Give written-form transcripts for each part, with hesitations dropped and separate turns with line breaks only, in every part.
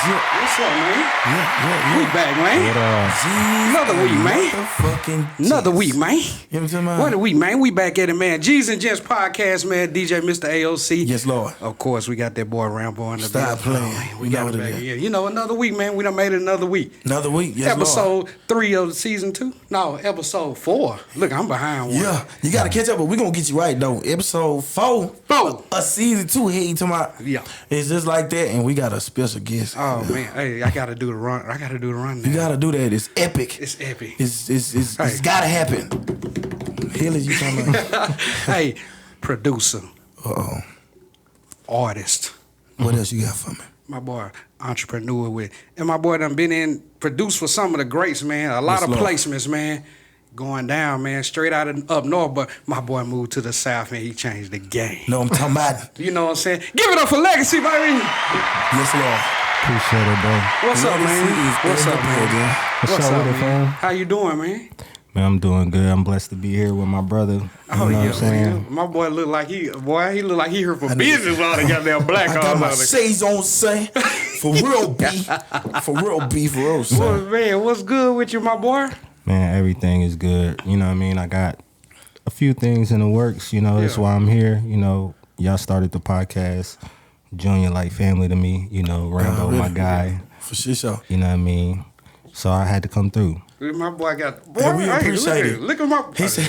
What's up, man?
Yeah.
We back, man. Another week, man. Another week, man.
You know what I'm talking about?
What a week, man. We back at it, man. G's and Gents podcast, man. DJ Mr. AOC.
Yes, Lord.
Of course, we got that boy Rambo in the
Stop playing.
We got it back. Yeah, you know, another week, man. We done made it another week.
Another week, yes,
Episode
Lord.
3 of season 2. No, episode 4. Look, I'm behind one.
Yeah, you got to catch up, but we're going to get you right, though. Episode 4 of season 2. Here you talking about?
Yeah.
It's just like that, and we got a special guest.
Oh, man. Hey, I got to do the run. I got to do the run now.
You got to do that. It's epic.
It's epic.
It's got to happen. Hell is you talking about?
Hey, producer.
Uh-oh.
Artist.
What else you got for me?
My boy, entrepreneur with. And my boy done been in, produced for some of the greats, man. A lot
Yes,
of
Lord.
placements, man. Going down, man. Straight out of up north. But my boy moved to the south and he changed the game.
No, I'm talking about.
You know what I'm saying? Give it up for Legacy, baby.
Yes, Lord.
Appreciate it, bro.
What's up, man? What's up, man?
What's up with it, fam?
How you doing, man?
Man, I'm doing good. I'm blessed to be here with my brother. You
Oh,
know
yeah,
what I'm saying?
man. My boy look like he look like he here for business all the goddamn black
I got my
all
saison say for real beef. For real son.
Well, man, what's good with you, my boy?
Man, everything is good. You know what I mean? I got a few things in the works. You know, that's
Yeah.
why I'm here. You know, y'all started the podcast. Junior like family to me. You know, Rambo,
really?
my guy.
For sure.
You know what I mean? So I had to come through.
My boy got. Boy,
Hey, we appreciate it.
Look at my.
He said,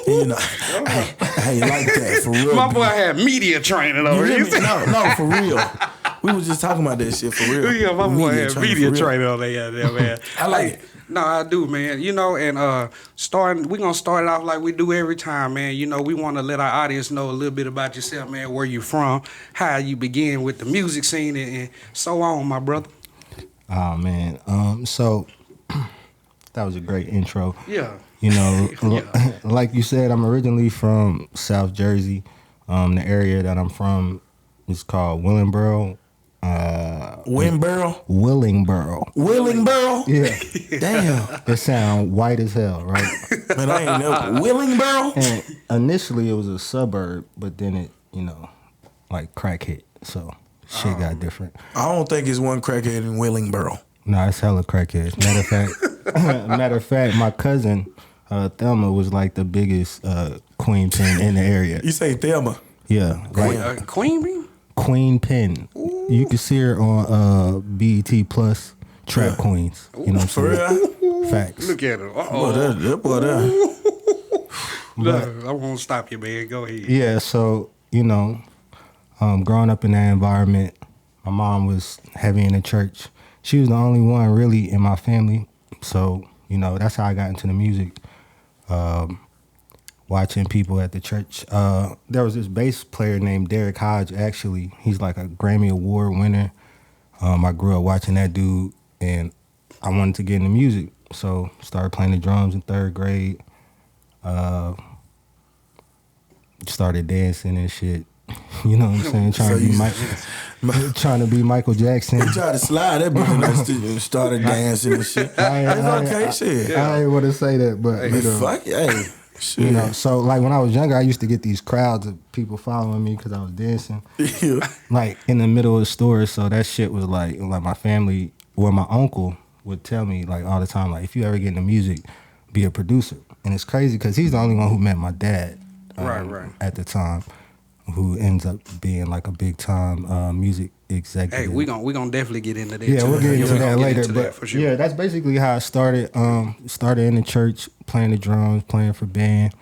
you know, I ain't like that for real.
My
B.
boy had media training over
You
here.
hear me? No, for real. We was just talking about that shit for real.
Yeah, my boy had media
for real.
training on there, man.
I like it.
No, I do, man. You know, and we're gonna start it off like we do every time, man. You know, we want to let our audience know a little bit about yourself, man. Where you from, how you begin with the music scene, and so on, my brother.
Oh man. So that was a great intro.
Yeah.
You know,
Yeah.
like you said, I'm originally from South Jersey. The area that I'm from is called Willingboro.
Winboro?
Willingboro. Yeah.
Damn.
It sound white as hell, right?
Man, I ain't never. Willingboro?
And initially it was a suburb, but then it, you know, like crack hit. So shit got different.
I don't think it's one crackhead in Willingboro.
No, it's hella crackheads. Matter of fact, my cousin Thelma was like the biggest queen pin in the area.
You say Thelma.
Yeah, like
Queen bee?
Queen Pin. You can see her on BET Plus Trap Queens. You know what I'm
For
saying?
real?
Facts.
Look at her.
Boy, that boy there.
Look, I won't stop you, man. Go ahead.
Yeah, so, you know, growing up in that environment, my mom was heavy in the church. She was the only one really in my family. So, you know, that's how I got into the music. Watching people at the church. There was this bass player named Derek Hodge, actually. He's like a Grammy Award winner. I grew up watching that dude, and I wanted to get into music. So started playing the drums in 3rd grade. Started dancing and shit. You know what I'm saying? Trying to be Michael Jackson.
He tried to slide that bitch and started dancing and shit. It's okay, shit.
I ain't want to say that, but you know.
Fuck it, hey. Shit.
You know, so like when I was younger, I used to get these crowds of people following me because I was dancing,
Yeah.
like in the middle of the store. So that shit was like my family, well, my uncle would tell me like all the time, like if you ever get into music, be a producer. And it's crazy because he's the only one who met my dad,
Right.
at the time, who ends up being like a big time music executive.
Hey, we gonna definitely get into that.
Yeah,
too.
we'll get into
we
that
gonna
later.
into
But
that for sure.
yeah, that's basically how I started. Started in the church, playing the drums, playing for band,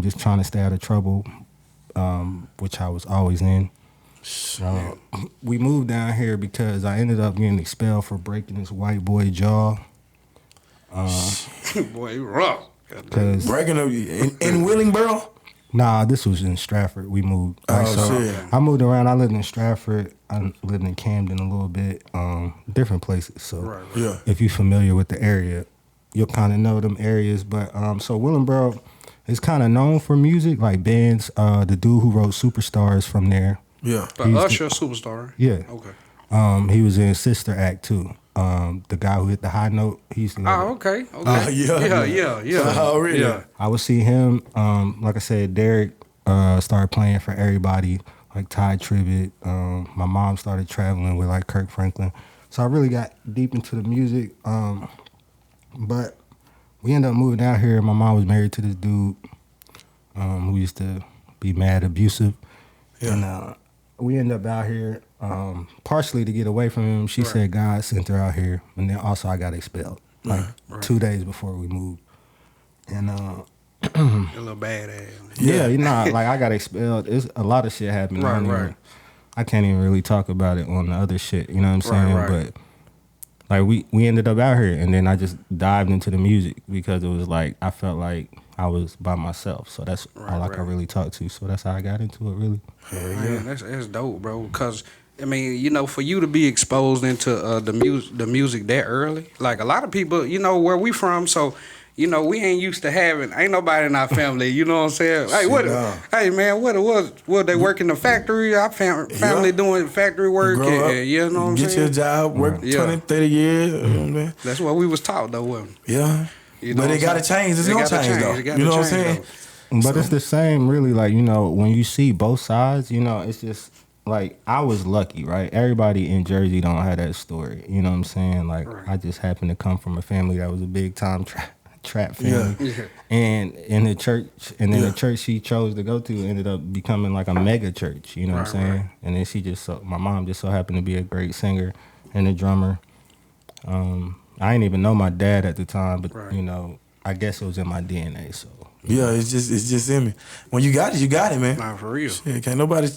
just trying to stay out of trouble, which I was always in. We moved down here because I ended up getting expelled for breaking this white boy jaw.
Boy, you rough.
Cause
Breaking up in Willingboro?
nah, this was in Stratford. We moved.
Shit.
I moved around. I lived in Stratford. I lived in Camden a little bit. Different places. So
Right.
Yeah.
if you're familiar with the area, you'll kind of know them areas. But so Willingboro is kind of known for music, like bands. The dude who wrote Superstar is from there.
Yeah.
But Usher, superstar.
Yeah.
Okay.
He was in Sister Act too. The guy who hit the high note, he's the
Oh, okay.
Yeah. Already.
Yeah.
I would see him, like I said, Derek started playing for everybody. like Ty Tribbett. My mom started traveling with like Kirk Franklin. So I really got deep into the music. But we ended up moving out here. My mom was married to this dude who used to be mad abusive.
Yeah.
And we ended up out here partially to get away from him. She said God sent her out here. And then also I got expelled like 2 days before we moved. And
A little badass.
yeah, you know, like I got expelled. It's a lot of shit happened. I can't even really talk about it on the other shit. You know what I'm saying?
Right.
But like we ended up out here, and then I just dived into the music because it was like I felt like I was by myself. So that's all I could really talk to. So that's how I got into it, really.
Man, that's dope, bro. Because I mean, you know, for you to be exposed into the music that early, like a lot of people, you know, where we from, so. You know, we ain't used to having, ain't nobody in our family, you know what I'm saying? Hey, man, what it was they work in the factory? Our family doing factory work, and you know what I'm saying?
Get your job, work 20, 30 years. You know what I mean?
That's what we was taught, though, wasn't it?
Yeah.
You know
but it got to change. It's going to change, though. You know what I'm saying?
But it's the same, really, like, you know, when you see both sides, you know, it's just, like, I was lucky, right? Everybody in Jersey don't have that story, you know what I'm saying? Like, I just happened to come from a family that was a big-time trap family, and in the church, and then the church she chose to go to ended up becoming like a mega church. You know what I'm saying? And then my mom just so happened to be a great singer and a drummer. I didn't even know my dad at the time, but you know, I guess it was in my DNA. So
yeah, it's just in me. When you got it, man.
Nah, for real.
Shit, can't nobody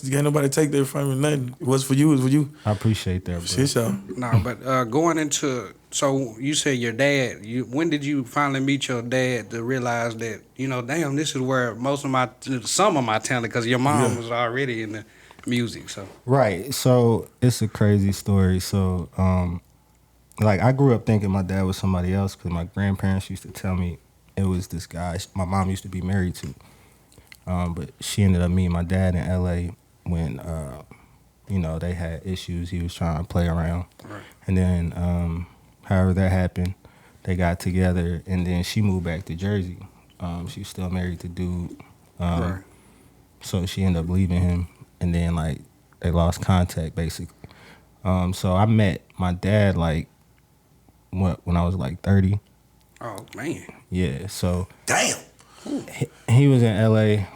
take that from you. Nothing. What's for you is for you.
I appreciate that, bro.
Shit, so.
Nah, but going into, so you said your dad. When did you finally meet your dad to realize that, you know, damn, this is where some of my talent, because your mom was already in the music, so.
Right. So it's a crazy story. So like I grew up thinking my dad was somebody else because my grandparents used to tell me it was this guy my mom used to be married to. But she ended up meeting my dad in L.A. when, you know, they had issues. He was trying to play around.
Right.
And then, however that happened, they got together, and then she moved back to Jersey. She was still married to dude. So she ended up leaving him, and then, like, they lost contact, basically. So I met my dad, like, when I was, like, 30.
Oh, man.
Yeah, so...
Damn!
He was in L.A.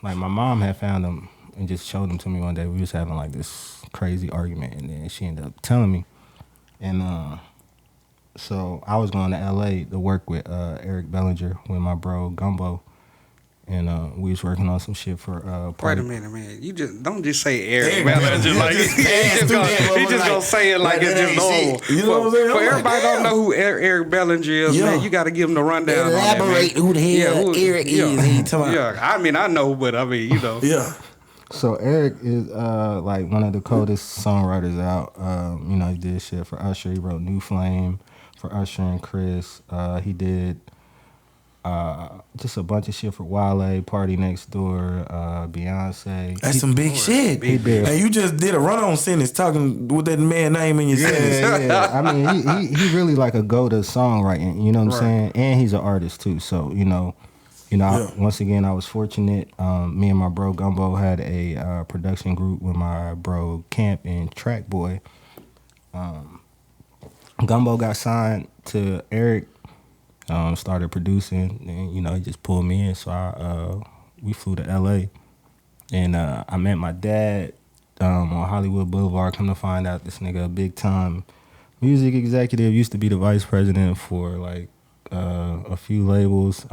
Like my mom had found him and just showed him to me one day. We was having like this crazy argument, and then she ended up telling me. And so I was going to L.A. to work with Eric Bellinger with my bro Gumbo, and we was working on some shit for
Wait a minute, man. You don't just say Eric Bellinger like he just gonna say it like it's just normal.
You know what I'm saying?
For everybody don't know who Eric Bellinger is, man, you got to give him the rundown.
Elaborate who the hell Eric is.
I mean, I know, but I mean, you know.
Yeah.
So Eric is like one of the coldest songwriters out. You know, he did shit for Usher. He wrote New Flame for Usher and Chris. He did just a bunch of shit for Wale, Party Next Door, Beyonce.
That's some big shit.
He did.
And you just did a run-on sentence talking with that man name in your sentence.
Yeah. I mean, he really like a go to songwriting. You know what I'm saying? And he's an artist too. So once again, I was fortunate. Me and my bro Gumbo had a production group with my bro Camp and Track Boy. Gumbo got signed to Eric. Started producing, and you know he just pulled me in. So we flew to L.A. and I met my dad on Hollywood Boulevard. Come to find out, this nigga a big time music executive, used to be the vice president for like a few labels.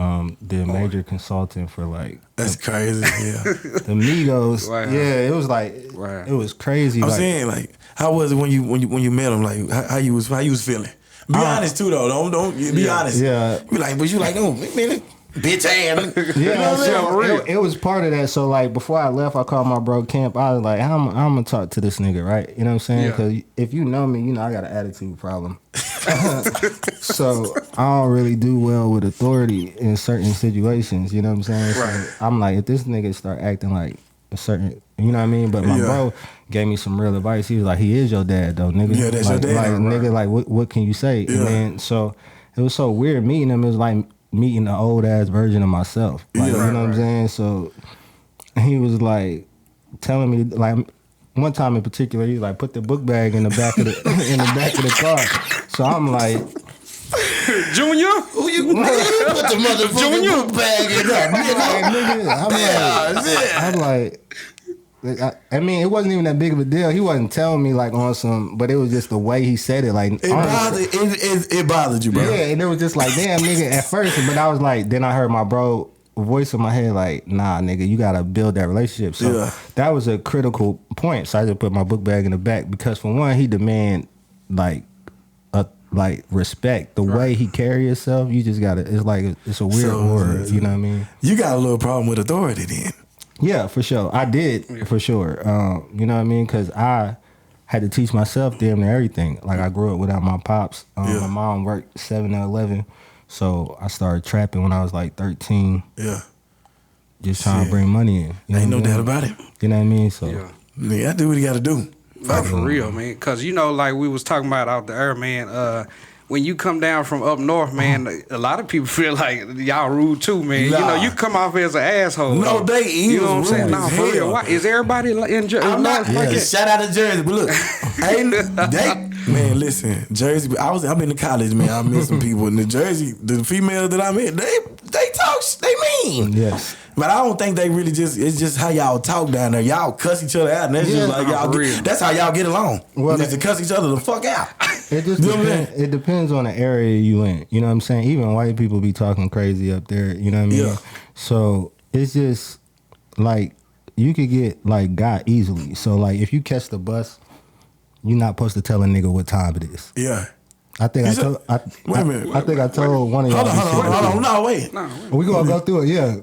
Did major consulting for like
that's crazy. Yeah,
the Migos.
Wow.
Yeah, it was like it was crazy.
I'm saying like, how was it when you met him? Like how you was feeling? Be honest too though. Don't be honest.
Yeah.
Be like, but you like, no, man, bitch ass.
Yeah, so it was part of that. So like before I left, I called my bro Camp. I was like, I'm gonna talk to this nigga, right? You know what I'm saying? Because if you know me, you know I got an attitude problem. So I don't really do well with authority in certain situations. You know what I'm saying?
Right.
So I'm like, if this nigga start acting like a certain, you know what I mean? But my bro gave me some real advice. He was like, he is your dad though, nigga.
Yeah, that's
like,
your dad.
Like, nigga, like what can you say? Yeah. And then so it was so weird meeting him. It was like meeting an old ass version of myself. Like, you know what I'm saying? So he was like, telling me like one time in particular, he like put the book bag in the back of the in the back of the car. So I'm like,
Junior,
Who you put the motherfucking book bag in there,
I'm like, I mean, it wasn't even that big of a deal. He wasn't telling me like on some, but it was just the way he said it. Like
it bothered you, bro.
Yeah, and it was just like, damn, nigga, at first. But I was like, then I heard my bro voice in my head like, nah, nigga, you gotta build that relationship. So that was a critical point. So I just put my book bag in the back because for one, he demand like respect. The way he carry himself, you just gotta. It's like it's a weird word. You know what I mean?
You got a little problem with authority then.
Yeah, for sure. I did for sure. You know what I mean? Because I had to teach myself damn near everything. Like I grew up without my pops. My mom worked 7 to 11. So I started trapping when I was like 13.
Yeah.
Just trying to bring money in. You
Ain't
know
no doubt about it.
You know what I mean? So
I do what he got to do.
Nah, for real, man. Because, you know, like we was talking about out the air, man, when you come down from up north, man, a lot of people feel like y'all rude too, man.
Nah.
You know, you come off as an asshole.
No, they is
You know what I'm saying?
rude
Nah,
as
for real.
hell.
Why, is everybody in Jersey?
I'm not.
like that?
Shout out to Jersey, but look, man, listen, Jersey. I've been to college, man. I met some people in the Jersey. The females that I met, they talk, they mean.
yes.
But I don't think they really it's just how y'all talk down there. Y'all cuss each other out, and that's just like y'all. That's how y'all get along.
Well,
Just to cuss each other the fuck out.
It just it depends on the area you in. You know what I'm saying? Even white people be talking crazy up there. You know what I mean?
Yeah.
So it's just like you could get like got easily. So like if you catch the bus, you're not supposed to tell a nigga what time it is.
Yeah.
I think
Wait a minute.
I think I told one of y'all.
Hold on. No, wait.
We gonna go through it. Yeah.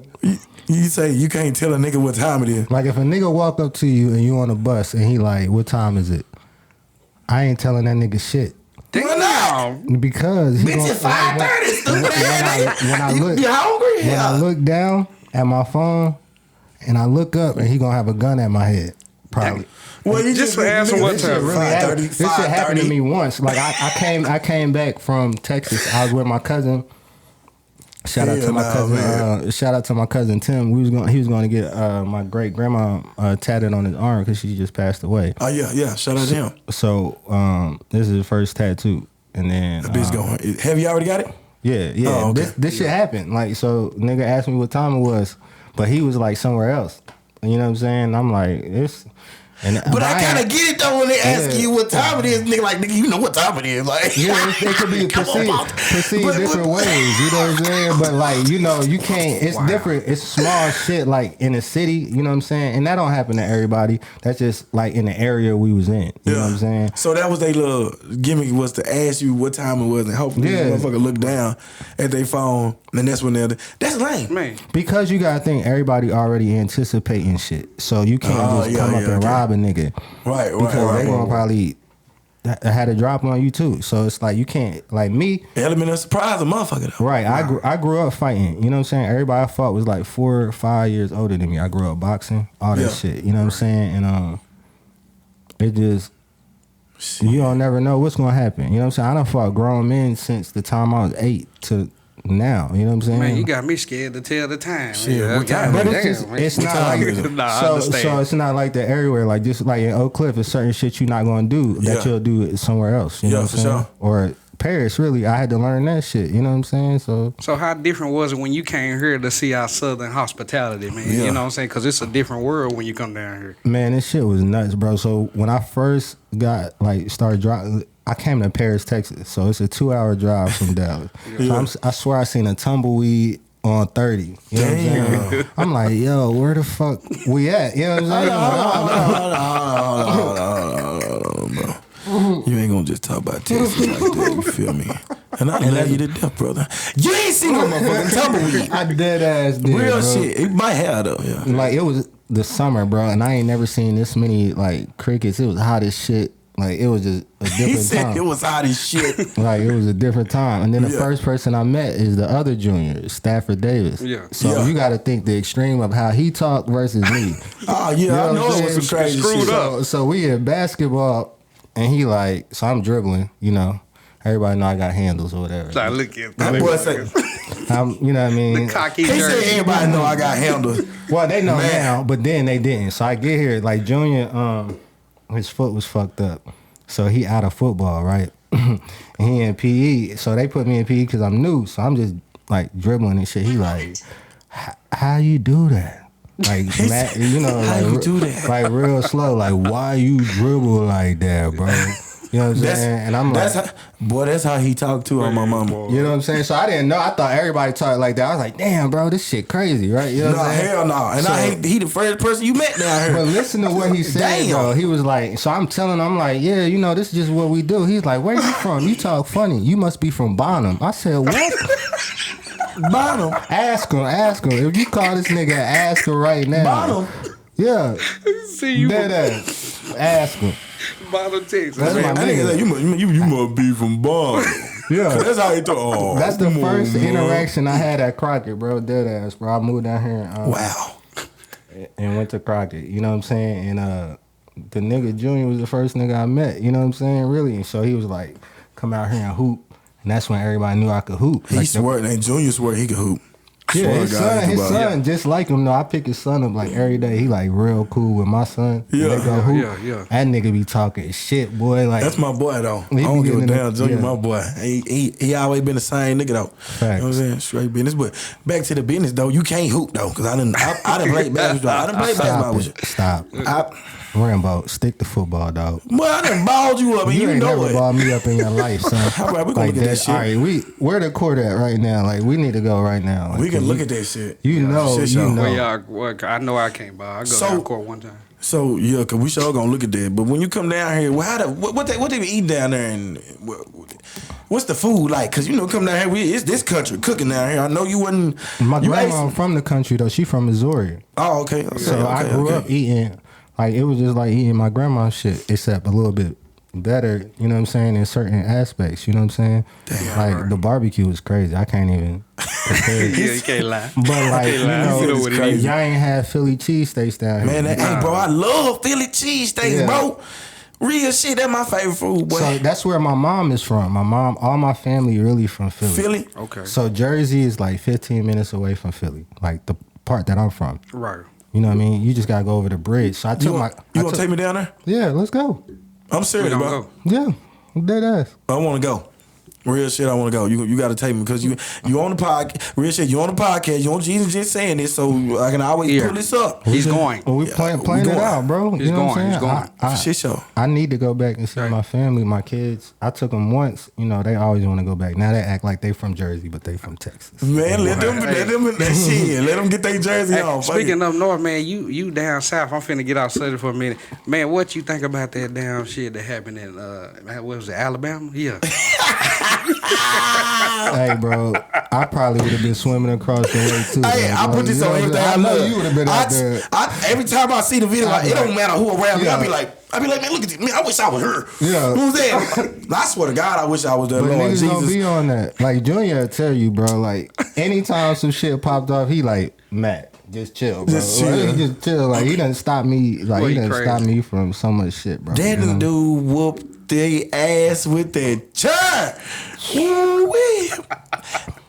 You say you can't tell a nigga what time it is.
Like if a nigga walk up to you and you on a bus and he like, what time is it? I ain't telling that nigga shit.
Damn.
Because he
Bitch, it's 5:30.
when I look,
You hungry?
when I look down at my phone and I look up and he gonna have a gun at my head, probably.
Well, you
Just for asking what time.
This shit happened to me once. Like I came back from Texas. I was with my cousin. Shout out to my cousin. Shout out to my cousin Tim. He was going to get my great grandma tatted on his arm because she just passed away.
Oh yeah. Shout out to him.
So this is his first tattoo, and then
The bitch going. Have you already got it?
Yeah.
Oh, okay.
This shit happened. Like so, nigga asked me what time it was, but he was like somewhere else. You know what I'm saying? I'm like this.
But I kind of get it though when they ask you what time it is, nigga. Like nigga, you know what time it is. Like
it could be perceived different ways. You know what I'm saying? But like you know, you can't. It's different. It's small shit like in the city. You know what I'm saying? And that don't happen to everybody. That's just like in the area we was in. You know what I'm saying?
So that was their little gimmick was to ask you what time it was, and hopefully the motherfucker look down at their phone, and that's when that's lame,
Man.
Because you gotta think everybody already anticipating shit, so you can't just come up and rob a nigga,
right?
Because they gonna probably had a drop on you too. So it's like you can't like me.
Element of surprise, a motherfucker though.
Right, I grew up fighting. You know what I'm saying? Everybody I fought was like 4 or 5 years older than me. I grew up boxing, all that shit. You know what I'm saying? And it just you don't never know what's gonna happen. You know what I'm saying? I done fought grown men since the time I was 8 to now. You know what I'm saying?
Man, you got me scared to tell the time.
Shit, what time?
But
Damn,
it's not like so it's not like that everywhere. Like just like in Oak Cliff, it's certain shit you're not gonna do that you'll do it somewhere else. You know what I'm saying?
Sure.
Or Paris, really, I had to learn that shit. You know what I'm saying? So
how different was it when you came here to see our Southern hospitality, man? You know what I'm saying? Because it's a different world when you come down here.
Man, this shit was nuts, bro. So when I first started driving, I came to Paris, Texas. So it's a 2-hour drive from Dallas. So I swear I seen a tumbleweed on 30. You know what I'm saying? I'm like, yo, where the fuck we at? You know what I'm saying?
Bro. You ain't gonna just talk about Texas like that, you feel me? And I love you to death, brother. You ain't seen no motherfucking tumbleweed.
I dead ass did,
real
bro.
shit. It might have though, yeah.
Like it was the summer, bro, and I ain't never seen this many like crickets. It was hot as shit. Like it was just a different
He said
time.
it was hot as shit.
Like it was a different time. And then the first person I met is the other junior, Stafford Davis.
Yeah.
So you got to think the extreme of how he talked versus me.
Oh yeah,
You know
I know
what I'm
it was some
saying?
crazy
Screwed
shit.
up.
So we in basketball, and he like, so I'm dribbling. You know, everybody know I got handles or whatever.
Look at
That boy said,
You know what I mean?
the cocky
he
jersey.
said everybody know I got handles.
Well, they know
Man.
now, but then they didn't. So I get here, like Junior, his foot was fucked up. So he out of football, right? And he in PE. So they put me in PE because I'm new. So I'm just like dribbling and shit. He like, how you do that? Like, Matt, you know,
How
like,
you do that?
like real slow. Like, why you dribble like that, bro? You know what I'm saying? And I'm like,
that's how he talked to on my mama.
you know what I'm saying? So I didn't know. I thought everybody talked like that. I was like, damn, bro, this shit crazy, right? You know what
No,
I'm saying?
hell no. And I hate he the first person you met down here.
But listen to what he said,
Damn.
bro. He was like, so I'm telling him, I'm like, yeah, you know, this is just what we do. He's like, where you from? You talk funny. You must be from Bonham. I said, what?
Bonham.
Ask him. If you call this nigga, ask him right now.
Bonham.
Yeah.
See you
Dead ass. Ask him.
bottom Texas.
That's
man.
my
That nigga
nigga.
like, you must be from Bonham.
Yeah.
That's how he talk. Oh,
That's the
come on,
first
man.
interaction I had at Crockett, bro. Dead ass, bro. I moved down here
Wow.
and went to Crockett. You know what I'm saying? And the nigga Junior was the first nigga I met. You know what I'm saying? Really. And so he was like, come out here and hoop. And that's when everybody knew I could hoop.
He
Like,
swear, and Junior swear he could hoop.
yeah,
Swear
his
to God,
son,
about it.
just like him though. I pick his son up like every day. He like real cool with my son.
Yeah.
They go hoop.
Yeah.
That nigga be talking shit, boy. Like
That's my boy though. I
He
don't
be
give a
getting
damn.
it-
Junior,
yeah.
my boy. He always been the same nigga though.
Facts.
You know what I'm saying? Straight business. But back to the business though. You can't hoop though, cause I done played basketball. I done played basketball with you.
Stop. Rambo, stick to football, dog.
Boy, I done balled you up, and you
ain't
know
never
it.
balled me up in your life, son.
All right, we gonna look at that shit.
All right, where the court at right now? Like, we need to go right now. Like,
We can
'cause
look at that shit.
You know,
Shit
you
show.
know.
Well, I know I can't ball. I go
So-
down court one time.
So yeah, cause we sure gonna look at that. But when you come down here, well, what they be eating down there, and what's the food like? Cause you know, come down here, it's this country cooking down here. I know you wasn't.
My
you
grandma
ate-
from the country though. She from Missouri,
Oh, okay.
so I grew up eating. Like, it was just like eating my grandma's shit, except a little bit better. You know what I'm saying? In certain aspects. You know what I'm saying?
Damn,
like the barbecue was crazy. I can't even. compare it.
Yeah, you can't lie.
But like, you
lie. You know what it
know,
is.
y'all ain't had Philly cheesesteaks down here.
Man, hey, bro, I love Philly cheesesteaks,
Yeah.
bro. Real shit, that's my favorite food, boy.
So that's where my mom is from. My mom, all my family really from Philly.
Philly?
Okay.
So Jersey is like 15 minutes away from Philly, like the part that I'm from.
Right.
You know what I mean? You just gotta go over the bridge. So I took
You
my.
want to take me down there?
Yeah, let's go.
I'm
We
serious,
gonna
bro.
go.
Yeah, dead ass.
I want to go. Real shit, I want to go. You got to take me because you on the podcast. Real shit, you on the podcast. You on Jesus just saying this, so I can always
Yeah.
pull this up.
He's going.
Well, we plan it
going.
out, bro.
He's
you know what
going,
I'm
he's
saying?
going.
Shit show.
I need to go back and see
Right.
my family, my kids. I took them once. You know, they always want to go back. Now they act like they from Jersey, but they from Texas.
Man, let them that shit. Let them get their jersey
Hey,
on. Fuck
speaking
it.
of North, man, you down south. I'm finna get outside for a minute. Man, what you think about that damn shit that happened in what was it, Alabama? Yeah.
Hey, bro, I probably would have been swimming across the way too.
Hey,
though,
I
bro.
put this
You know
on
what I'm
everything
saying?
I
I know
love.
you would have been out there.
Every time I see the video,
I'd be
it don't
like-
matter who around me.
Yeah.
I be like, man, look at this. Man, I wish I was her.
Yeah.
You know what I'm saying? I swear to God, I wish I was there.
But
Lord
niggas don't
Jesus.
be on that. Like Junior will tell you, bro. Like anytime some shit popped off, he like, Matt, just chill, bro.
Just
Like,
chill.
he just chill. Like he doesn't stop me. Like
Boy,
he
you
doesn't
crazy.
stop me from so much shit, bro.
That
You know?
dude whooped their ass with that chair. Woo-wee.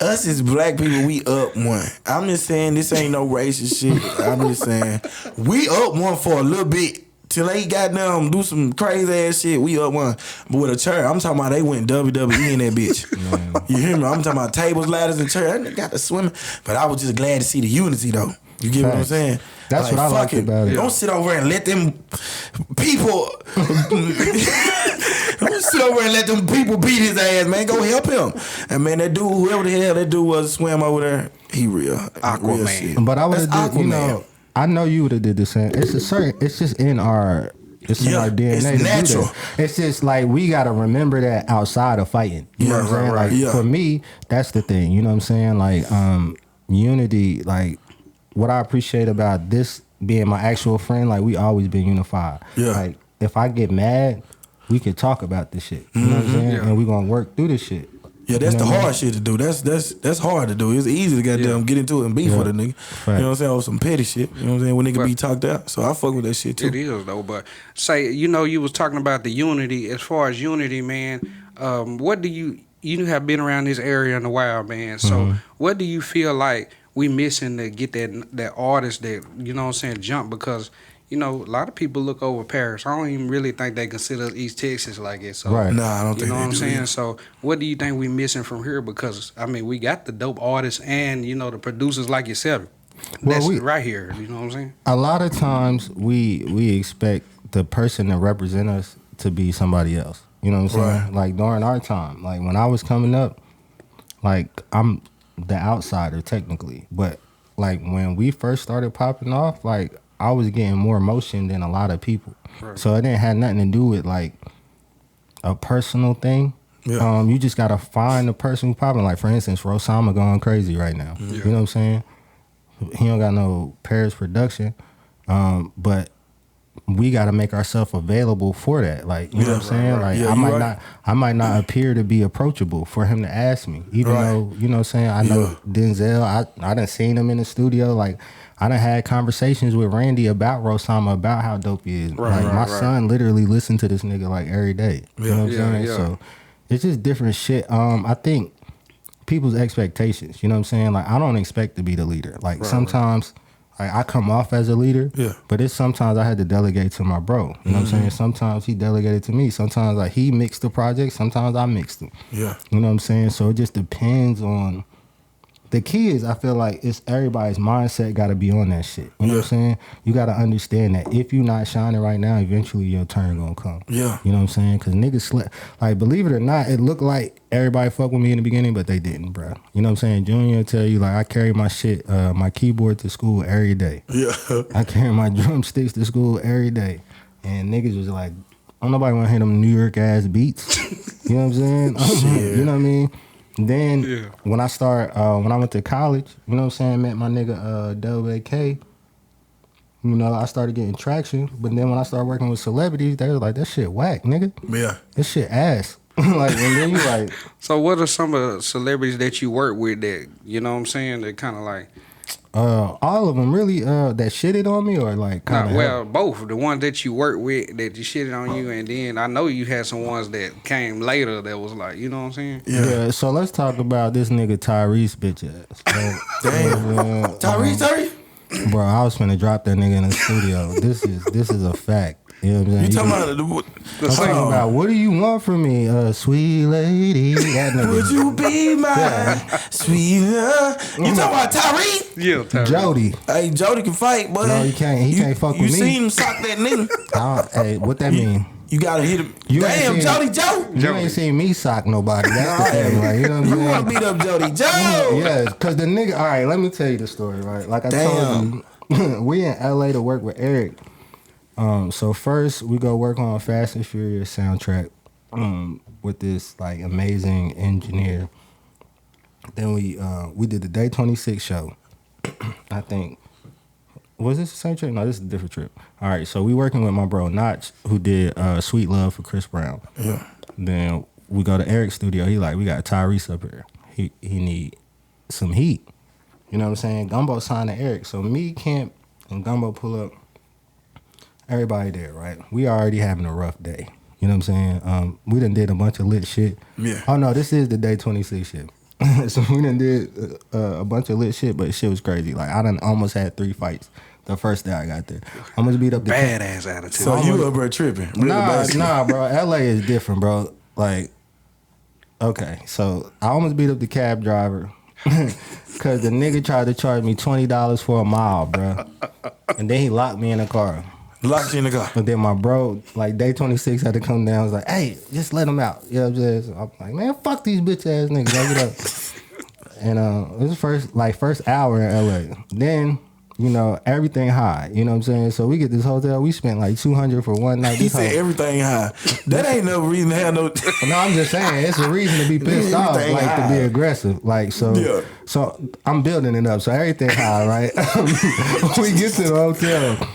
Us as black people, we up one. I'm just saying this ain't no racist shit. I'm just saying we up one for a little bit. Till they got them do some crazy ass shit, we up one. But with a chair, I'm talking about they went WWE in that bitch. You hear me? I'm talking about tables, ladders, and chairs. They got the swimming. But I was just glad to see the unity though. You get what I'm
Facts.
saying?
That's what I
fuck
like about it.
Don't sit over and let them people. Don't sit over and let them people beat his ass, man. Go help him. And man, that dude, whoever the hell that dude was, swam over there. He real.
Aquaman.
Real shit.
But I would have
That's
did. You
Aquaman.
know, I know you would have did the same. It's a certain. It's just in our. It's in
Yeah,
our DNA.
it's
to do
natural.
that. It's just like we gotta remember that outside of fighting. You know what I'm saying?
right,
Like
yeah.
for me, that's the thing. You know what I'm saying? Like unity. Like what I appreciate about this being my actual friend. Like we always been unified.
Yeah.
Like if I get mad, we can talk about this shit. You know what I'm saying?
Yeah.
And we gonna work through this shit.
Yeah, that's
You know
the
what I
hard shit to do. That's hard to do. It's easy to goddamn get into it and beef
Yeah.
with a nigga. You
Right.
know what I'm saying? Or some petty shit. You know what I'm saying? When nigga be talked out. So I fuck with that shit too.
It is though, but say you was talking about the unity. As far as unity, man, what do you have been around this area in a while, man? So what do you feel like we missing to get that artist that, you know what I'm saying, jump because, you know, a lot of people look over Paris. I don't even really think they consider East Texas like it. So,
Right.
Nah, I don't
you
think
know
they
what I'm
do
saying?
either.
So, what do you think we missing from here? Because, I mean, we got the dope artists and, you know, the producers like yourself.
Well,
That's
we-
right here. You know what I'm saying?
A lot of times we expect the person to represent us to be somebody else. You know what I'm saying?
Right.
Like during our time, like when I was coming up, like I'm the outsider technically, but like when we first started popping off, like I was getting more motion than a lot of people.
Right.
So it didn't have nothing to do with like a personal thing.
Yeah.
You just gotta find the person who's popping. Like for instance, Rosama going crazy right now.
Yeah.
You know what I'm saying? He don't got no Paris production, but we got to make ourselves available for that. Like you know what I'm saying?
right.
Like
Yeah,
I
you
might
right.
not appear to be approachable for him to ask me, even
Right.
though you know what I'm saying. I know
Yeah.
Denzel. I done seen him in the studio. Like I done had conversations with Randy about Rosama about how dope he is.
Right,
like
right,
my
right.
son literally listened to this nigga like every day. You know what I'm
Yeah,
saying?
yeah.
So it's just different shit. I think people's expectations. You know what I'm saying? Like I don't expect to be the leader. Like sometimes. Like I come off as a leader,
Yeah.
but it's sometimes I had to delegate to my bro. You know what I'm saying? Sometimes he delegated to me. Sometimes like he mixed the project. Sometimes I mixed them.
Yeah.
You know what I'm saying? So it just depends on. The key is I feel like it's everybody's mindset got to be on that shit. You know what I'm saying? You got to understand that if you not shining right now, eventually your turn gonna come.
Yeah.
You know what I'm saying? Because niggas slept. Like believe it or not, it looked like everybody fucked with me in the beginning, but they didn't, bro. You know what I'm saying? Junior will tell you like I carry my shit, my keyboard to school every day.
Yeah.
I carry my drumsticks to school every day. And niggas was like, don't nobody want to hear them New York ass beats. You know what I'm saying?
Shit.
You know what I mean? Then
Yeah.
when I went to college, you know what I'm saying, met my nigga WK, you know, I started getting traction. But then when I started working with celebrities, they was like, that shit whack, nigga.
Yeah.
This shit ass. Like, and then you like,
So, what are some of the celebrities that you work with that, you know what I'm saying, that kind of like,
all of them really that shitted on me or like kind of
well, both. The ones that you work with that you shitted on you, and then I know you had some ones that came later that was like, you know what I'm saying?
Yeah, so let's talk about this nigga Tyrese bitch ass.
Damn. Tyrese.
Bro, I was finna drop that nigga in the studio. This is a fact. You know what I'm saying?
You talking about
I'm talking about what do you want from me, sweet lady? That nigga.
Would you be my sweet love? You talking about Tyrese?
Yeah, Tyrese.
Jody.
Hey, Jody can fight, but
No, he can't. He can't fuck with
You
me.
seen him sock that nigga?
Hey, what that mean?
You gotta hit him.
You
Damn,
ain't
Jody
seen-
Joe.
You ain't seen me sock nobody. That's the thing. Like, you know what I'm
You
saying?
wanna beat up Jody Joe?
Yes, because the nigga, all right, let me tell you the story, right? Like I told you, we in LA to work with Eric. So first we go work on a Fast and Furious soundtrack with this like amazing engineer. Then we did the Day 26 show. I think, was this the same trip? No, this is a different trip. All right, so we working with my bro Notch, who did Sweet Love for Chris Brown.
Yeah.
Then we go to Eric's studio. He like, we got Tyrese up here. He need some heat. You know what I'm saying? Gumbo signed to Eric. So me, Kemp, and Gumbo pull up. Everybody there, right? We already having a rough day. You know what I'm saying? We done did a bunch of lit shit.
Yeah.
Oh no, this is the Day 26 shit. So we done did a bunch of lit shit, but shit was crazy. Like I done almost had 3 fights the first day I got there. Almost beat up the
Badass attitude.
So you up there tripping? Really basically.
Nah, bro. LA is different, bro. Like, okay, so I almost beat up the cab driver because the nigga tried to charge me $20 for a mile, bro. And then he locked me in the car.
Locked you in the car.
But then my bro, like Day 26 had to come down. I was like, hey, just let him out. You know what I'm saying? So I'm like, man, fuck these bitch ass niggas. Like, get up. And it was first hour in LA. Then, you know, everything high. You know what I'm saying? So we get this hotel. We spent like $200 for one night.
He
This
said
whole-
everything high. That ain't no reason to have no.
No, I'm just saying it's a reason to be pissed off,
Everything
like to
high.
be aggressive, like so.
Yeah.
So I'm building it up, so everything high, right? We get to the hotel.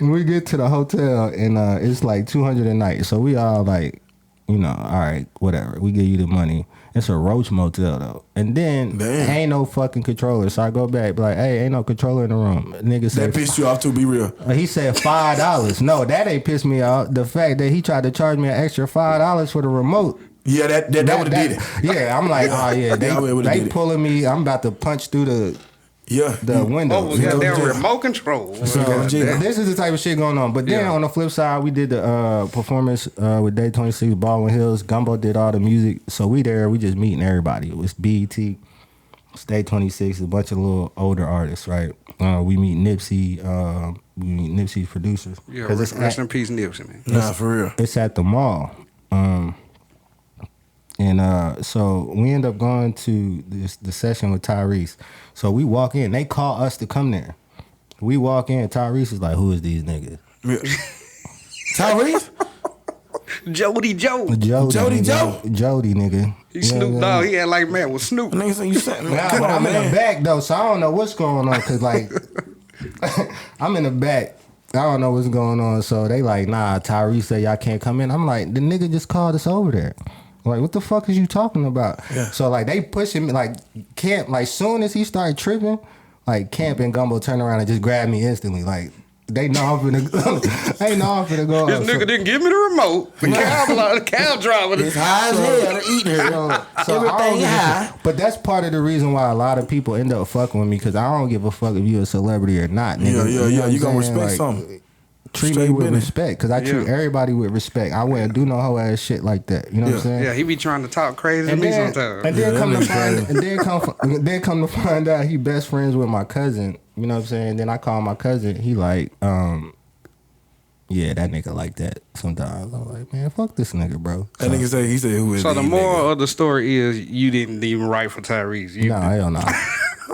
We get to the hotel and it's like $200 a night. So we all like, you know, all right, whatever. We give you the money. It's a Roach motel though, and then
Damn.
ain't no fucking controller. So I go back, be like, hey, ain't no controller in the room. Nigga said
That pissed you off too. Be real.
he said $5. No, that ain't pissed me off. The fact that he tried to charge me an extra $5 for the remote.
Yeah, that would have did it.
Yeah, I'm like, oh yeah,
That would've
they
did it.
pulling me. I'm about to punch through the
Yeah.
the window.
Oh, we got that
Yeah.
remote control.
So
Yeah.
this is the type of shit going on. But then
Yeah.
on the flip side, we did the performance with Day 26, Baldwin Hills. Gumbo did all the music. So we just meeting everybody. It was BET, Day 26, a bunch of little older artists, right? We meet Nipsey. We meet Nipsey's producers.
Yeah,
'Cause
rest in peace, Nipsey, man.
Nah, for real.
It's at the mall. So we end up going to the session with Tyrese. So we walk in. They call us to come there. We walk in. Tyrese is like, "Who is these niggas?"
Yeah. Tyrese?
Jody Joe.
Jody Joe?
Jody, nigga.
He Snoop Dogg. He had like man with Snoop.
Nigga say you sent me.
Nah,
Come
but
on,
I'm in the
man.
back though, so I don't know what's going on. Cause like, I'm in the back. I don't know what's going on. So they like, nah, Tyrese said y'all can't come in. I'm like, the nigga just called us over there. Like, what the fuck is you talking about?
Yeah.
So like they pushing me like Camp. Like soon as he started tripping, like Camp and Gumbo turned around and just grabbed me instantly. Like they know I'm finna, they know I'm finna go.
This nigga didn't give me the remote. The cow driver.
It's high as hell. They're eating her.
So I don't
Everything
give a
high.
shit. But that's part of the reason why a lot of people end up fucking with me because I don't give a fuck if you a celebrity or not. Nigga.
Yeah.
know
You
what I'm
gonna
saying?
respect
Like,
something.
Treat
Straight
me with
business.
respect because I treat
Yeah.
everybody with respect. I wouldn't do no whole ass shit like that. You know what I'm saying?
Yeah, he be trying to talk crazy to
And
me
then,
sometimes.
and then
Yeah,
come
that
to
nigga
find,
crazy.
and then come to find out he best friends with my cousin. You know what I'm saying? Then I call my cousin. He like, yeah, that nigga like that. Sometimes I'm like, man, fuck this nigga, bro.
That nigga say, he said, who is
So the
these
moral
niggas?
of the story is you didn't even write for Tyrese. You
No, hell no.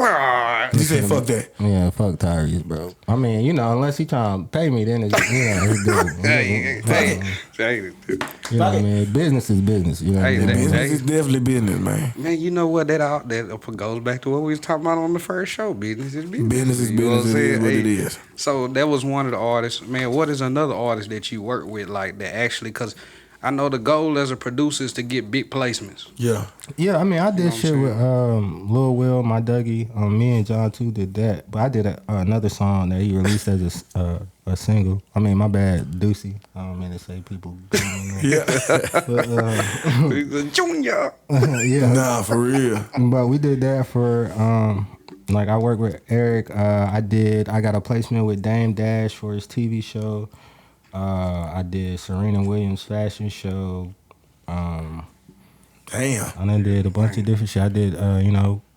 Ah.
He said, fuck that.
Yeah, fuck Tyrese, bro. I mean, you know, unless he trying to pay me, then it's, it's good.
Hey,
You know what I mean? Business is business. You know what I
Hey,
mean?
that-
Business is definitely business, man.
man, you know what? That goes back to what we was talking about on the first show. Business is business.
Business is
You know
business.
I'm
It is
saying?
what it
Hey,
is.
So that was one of the artists. Man, what is another artist that you work with like that actually? Because I know the goal as a producer is to get big placements.
Yeah.
Yeah, I mean, I did
what I'm
shit with Lil Will, my Dougie. Me and John too did that. But I did another song that he released as a single. I mean, my bad, Deucey. I don't mean to say people.
Yeah.
But,
He's a junior.
yeah.
Nah, for real.
But we did that for like I worked with Eric. I got a placement with Dame Dash for his TV show. I did Serena Williams fashion show.
Damn.
I done did a bunch of different shit. I did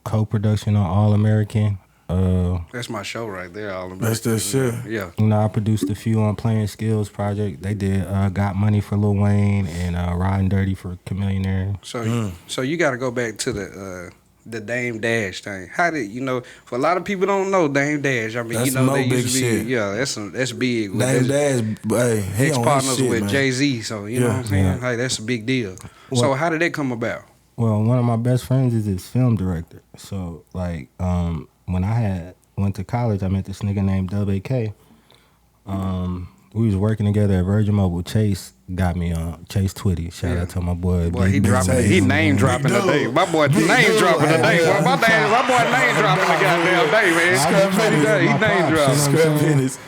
co-production on All American.
That's my show right there. All
That's that shit.
Yeah.
I produced a few on Playing Skills project. They did Got Money for Lil Wayne and Riding Dirty for Chameleonaire.
So you got to go back to the Dame Dash thing. How did for a lot of people don't know Dame Dash. I mean,
That's
they
no
used to
big
be
shit.
yeah, that's big. With
Dame
this-
Dash, hey, he
ex
on his
partners
shit,
with
man.
Jay-Z, so you know what I'm saying?
Yeah.
Hey, that's a big deal. So
Well-
how did that come about?
Well, one of my best friends is his film director. So like when I went to college, I met this nigga named Dub.AK. We was working together at Virgin Mobile. Chase got me on Chase Twitty. Shout out to my boy.
Boy,
Big
he
Big
dropping,
Chase.
he name dropping
Big
today.
dude.
My boy name dropping today. Boy, my boy name dropping the goddamn day, man. He name
My
dropping.
pops, you know what I'm
Scrap
saying?
pennies.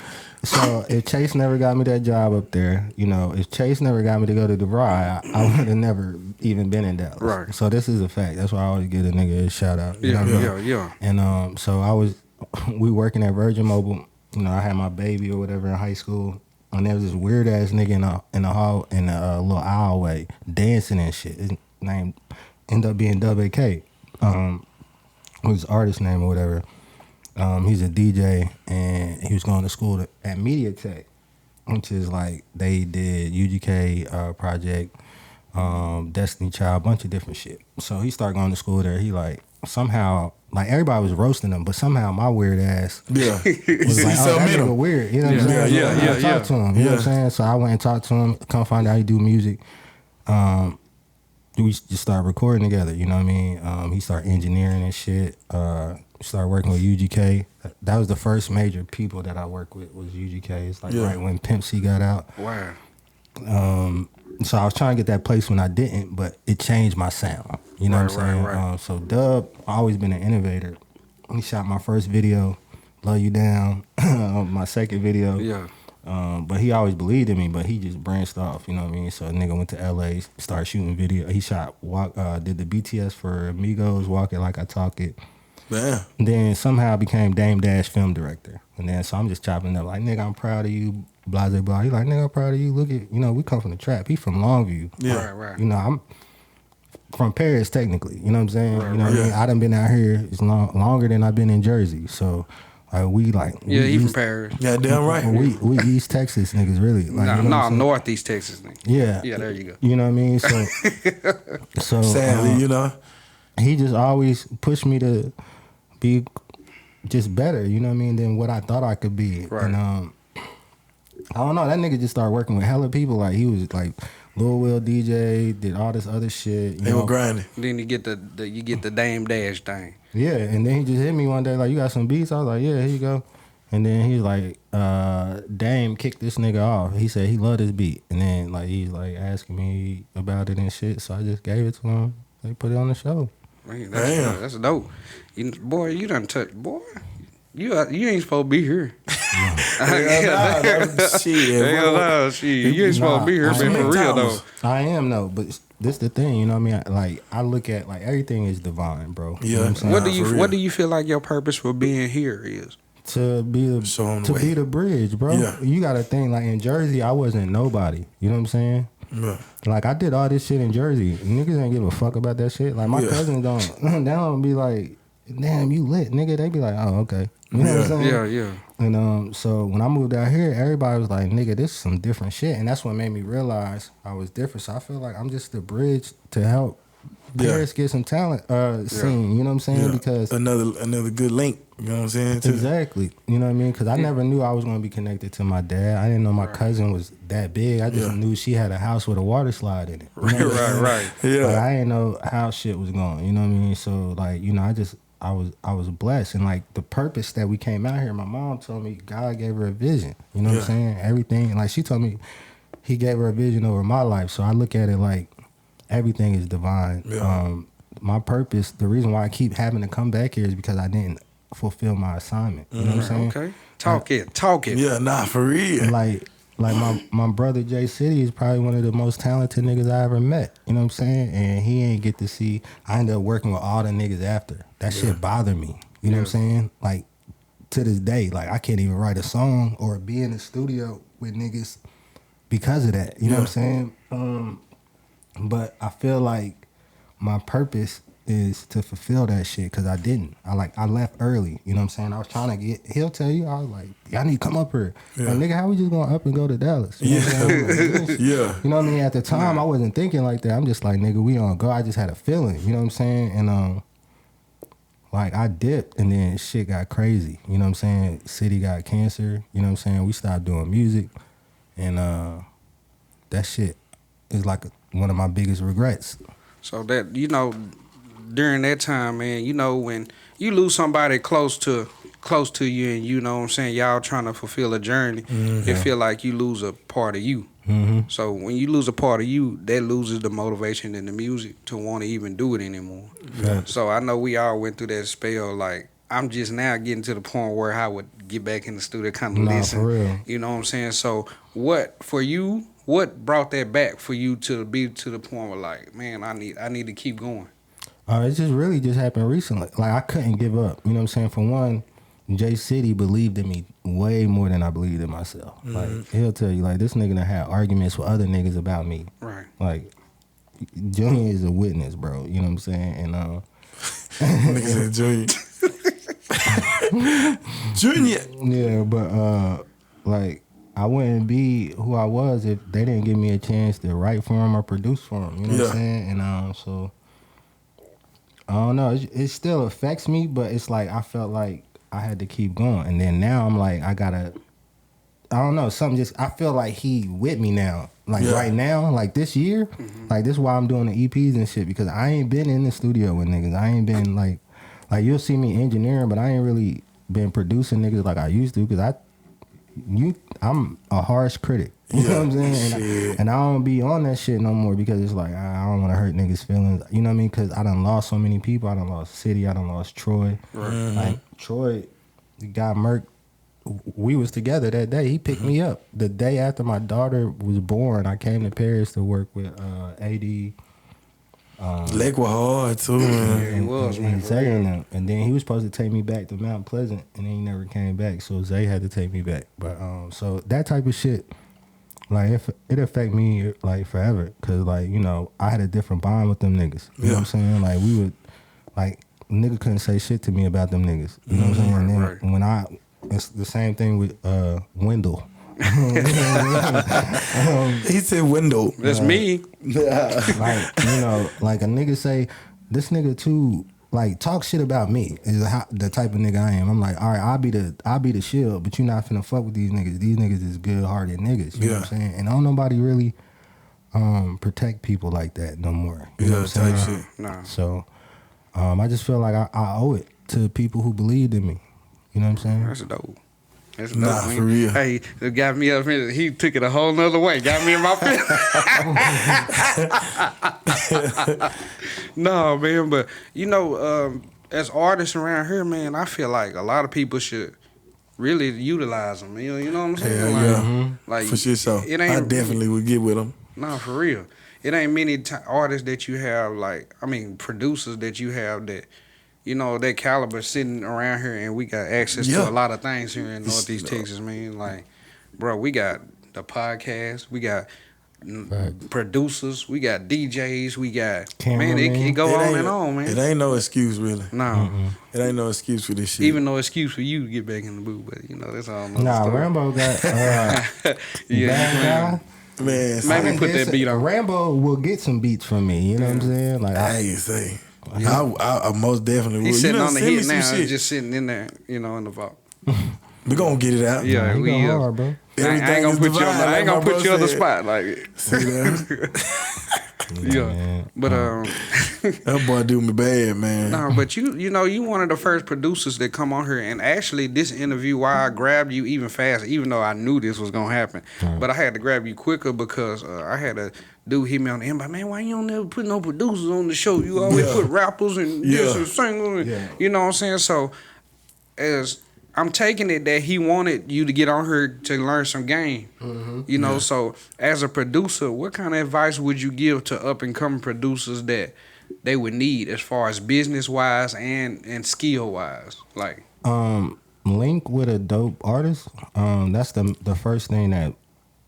So if Chase never got me that job up there, if Chase never got me to go to DeVry, I would have never even been in Dallas.
Right.
So this is a fact. That's why I always give a nigga a shout out. You know what I mean?
Yeah.
And so we working at Virgin Mobile. I had my baby or whatever in high school, and there was this weird ass nigga in the hall in a little aisleway dancing and shit. His name ended up being Dub.AK. His artist name or whatever. He's a DJ, and he was going to school at Media Tech, which is like they did UGK project, Destiny Child, a bunch of different shit. So he started going to school there. He like somehow like everybody was roasting him, but somehow my weird ass
Yeah.
was like,
See
oh, that
something in
nigga
him.
weird. You know what I'm saying?
Yeah,
So I talked to him. You know what I'm saying? So I went and talked to him. Come find out he do music. We just started recording together. You know what I mean? He started engineering and shit. Started working with UGK. That was the first major people that I worked with was UGK. It's like right when Pimp C got out.
Wow.
So I was trying to get that place when I didn't, but it changed my sound. You know what I'm saying?
Right.
So Dub always been an innovator. He shot my first video, Love You Down, my second video.
Yeah.
But he always believed in me, but he just branched off, you know what I mean? So a nigga went to LA, started shooting video. He did the BTS for Amigos, Walk It Like I Talk It.
Damn.
Then somehow I became Dame Dash film director. And then so I'm just chopping up like, nigga, I'm proud of you, blah, blah, blah. He like, nigga, I'm proud of you. Look at, we come from the trap. He from Longview.
Yeah.
Right.
I'm from Paris technically. You know what I'm saying?
Right,
you know what I mean? I done been out here longer than I've been in Jersey. So we
He from Paris.
Yeah, damn right.
We East Texas niggas really. Like,
Northeast Texas nigga.
Yeah.
Yeah, there you go.
You know what I mean? So
Sadly,
he just always pushed me to be just better, you know what I mean, than what I thought I could be.
Right.
And I don't know, that nigga just started working with hella people. Like he was like Lil Will DJ, did all this other shit.
They were grinding.
Then you get the Dame Dash thing.
Yeah, and then he just hit me one day like, you got some beats? I was like, yeah, here you go. And then he's like, Dame kicked this nigga off. He said he loved this beat. And then like he's like asking me about it and shit. So I just gave it to him. They put it on the show.
Man, that's dope. Boy, you done touched. Boy, you ain't supposed to be here.
Shit,
You ain't supposed to be here, man, for real though.
I am though, but this the thing, you know what I mean? Like I look at like everything is divine, bro.
Yeah.
You know what I'm saying?
What do you feel like your purpose for being here is?
To be the bridge, bro.
Yeah.
You gotta think like in Jersey, I wasn't nobody. You know what I'm saying?
Yeah.
Like I did all this shit in Jersey. Niggas ain't give a fuck about that shit. Like my cousins don't. They don't be like, damn, you lit, nigga. They be like, oh, okay. You know what I'm saying?
Yeah.
And so when I moved out here, everybody was like, nigga, this is some different shit. And that's what made me realize I was different. So I feel like I'm just the bridge to help Paris get some talent seen. You know what I'm saying?
Yeah.
Because
another good link. You know what I'm saying?
Exactly. You know what I mean? Because I never knew I was going to be connected to my dad. I didn't know my cousin was that big. I just knew she had a house with a water slide in it. You know
Right.
Yeah.
Like, I didn't know how shit was going. You know what I mean? So like, I was blessed. And like the purpose that we came out here, my mom told me God gave her a vision. You know what I'm saying? Everything. Like she told me he gave her a vision over my life. So I look at it like everything is divine.
Yeah.
My purpose, the reason why I keep having to come back here is because I didn't fulfill my assignment. You know what I'm saying?
Okay. Talk it.
Yeah, nah, for real.
Like my brother Jay City is probably one of the most talented niggas I ever met. You know what I'm saying? And he ain't get to see. I ended up working with all the niggas after. That shit bothered me. You know what I'm saying? Like to this day, like I can't even write a song or be in the studio with niggas because of that. You know what I'm saying? But I feel like my purpose is to fulfill that shit because I didn't. I left early. You know what I'm saying? I was trying to he'll tell you, I was like, y'all need to come up here.
Yeah.
Like, nigga, how we just going up and go to Dallas? You know what I'm saying? Like,
Yeah.
You know what I mean? At the time, I wasn't thinking like that. I'm just like, nigga, we on go. I just had a feeling. You know what I'm saying? And like I dipped and then shit got crazy. You know what I'm saying? City got cancer. You know what I'm saying? We stopped doing music. And that shit is like one of my biggest regrets.
So that during that time, man, when you lose somebody close to you, and you know what I'm saying, y'all trying to fulfill a journey, it feel like you lose a part of you.
Mm-hmm.
So when you lose a part of you, that loses the motivation in the music to want to even do it anymore.
Yeah.
So I know we all went through that spell. Like I'm just now getting to the point where I would get back in the studio, kind of listen.
For real.
You know what I'm saying? So what brought that back for you to be to the point where like, man, I need to keep going?
It just really just happened recently. Like I couldn't give up. You know what I'm saying? For one, Jay City believed in me way more than I believed in myself.
Mm-hmm.
Like he'll tell you, like this nigga done had arguments with other niggas about me.
Right.
Like Junior is a witness, bro. You know what I'm saying? And
Nigga said Junior.
yeah, but like I wouldn't be who I was if they didn't give me a chance to write for him or produce for him. You know what I'm saying? And so I don't know. It still affects me, but it's like I felt like I had to keep going. And then now I'm like, I don't know, something just, I feel like he with me now. Like right now, like this year, like this is why I'm doing the EPs and shit, because I ain't been in the studio with niggas. I ain't been like you'll see me engineering, but I ain't really been producing niggas like I used to, because I'm a harsh critic. You know what I'm saying? And I don't be on that shit no more because it's like, I don't want to hurt niggas' feelings. You know what I mean? Because I done lost so many people. I done lost City. I done lost Troy. Right. Like, Troy got murked. We was together that day. He picked me up. The day after my daughter was born, I came to Paris to work with AD
Lake was hard too, man.
It was, man.
And Zay and them. And then he was supposed to take me back to Mount Pleasant, and then he never came back. So Zay had to take me back. But so that type of shit, like it affect me like forever, cause like I had a different bond with them niggas. You know what I'm saying? Like we would, like nigga couldn't say shit to me about them niggas. You know what I'm saying? And then when it's the same thing with Wendell.
He said window.
That's me.
Like like a nigga say this nigga too like talk shit about me is the type of nigga I am. I'm like, all right, I'll be the shield, but you not finna fuck with these niggas. These niggas is good hearted niggas. You know what I'm saying? And don't nobody really protect people like that no more. You know what I'm saying?
Shit.
Nah.
So I just feel like I owe it to people who believed in me. You know what I'm saying?
That's dope. That's dope,
Nah,
man.
for real.
Hey, it got me up here. He took it a whole nother way. Got me in my feelings. No, man, but as artists around here, man, I feel like a lot of people should really utilize them. You know what I'm saying?
Yeah,
Like
for sure. So
it ain't
I definitely would get with them.
No, for real. It ain't many artists that you have, producers that you have that, that caliber sitting around here, and we got access to a lot of things here in Northeast Texas, man. Like, bro, we got the podcast, we got producers, we got DJs, we got, it go on and on, man.
It ain't no excuse, really.
No.
It ain't no excuse for this shit.
Even no excuse for you to get back in the booth, but, that's all.
Rambo got bad guy.
Man,
maybe put that beat on.
Rambo will get some beats from me. You know what I'm saying? Like
I ain't say. I most definitely will.
He's sitting on the hit now,
shit.
just sitting in there, in the vault.
We gonna get it out.
Yeah,
we go hard, bro.
I ain't gonna put you on. I ain't gonna put you on the spot like.
See that?
Yeah, but
that boy do me bad, man.
No, but you one of the first producers that come on here, and actually this interview, why I grabbed you even faster, even though I knew this was gonna happen, but I had to grab you quicker because I had a dude hit me on the inbox, man, why you don't never put no producers on the show? You always put rappers and this and singers, you know what I'm saying? So as I'm taking it that he wanted you to get on here to learn some game. So as a producer, what kind of advice would you give to up and coming producers that they would need as far as business wise and skill wise? Like
link with a dope artist. That's the first thing that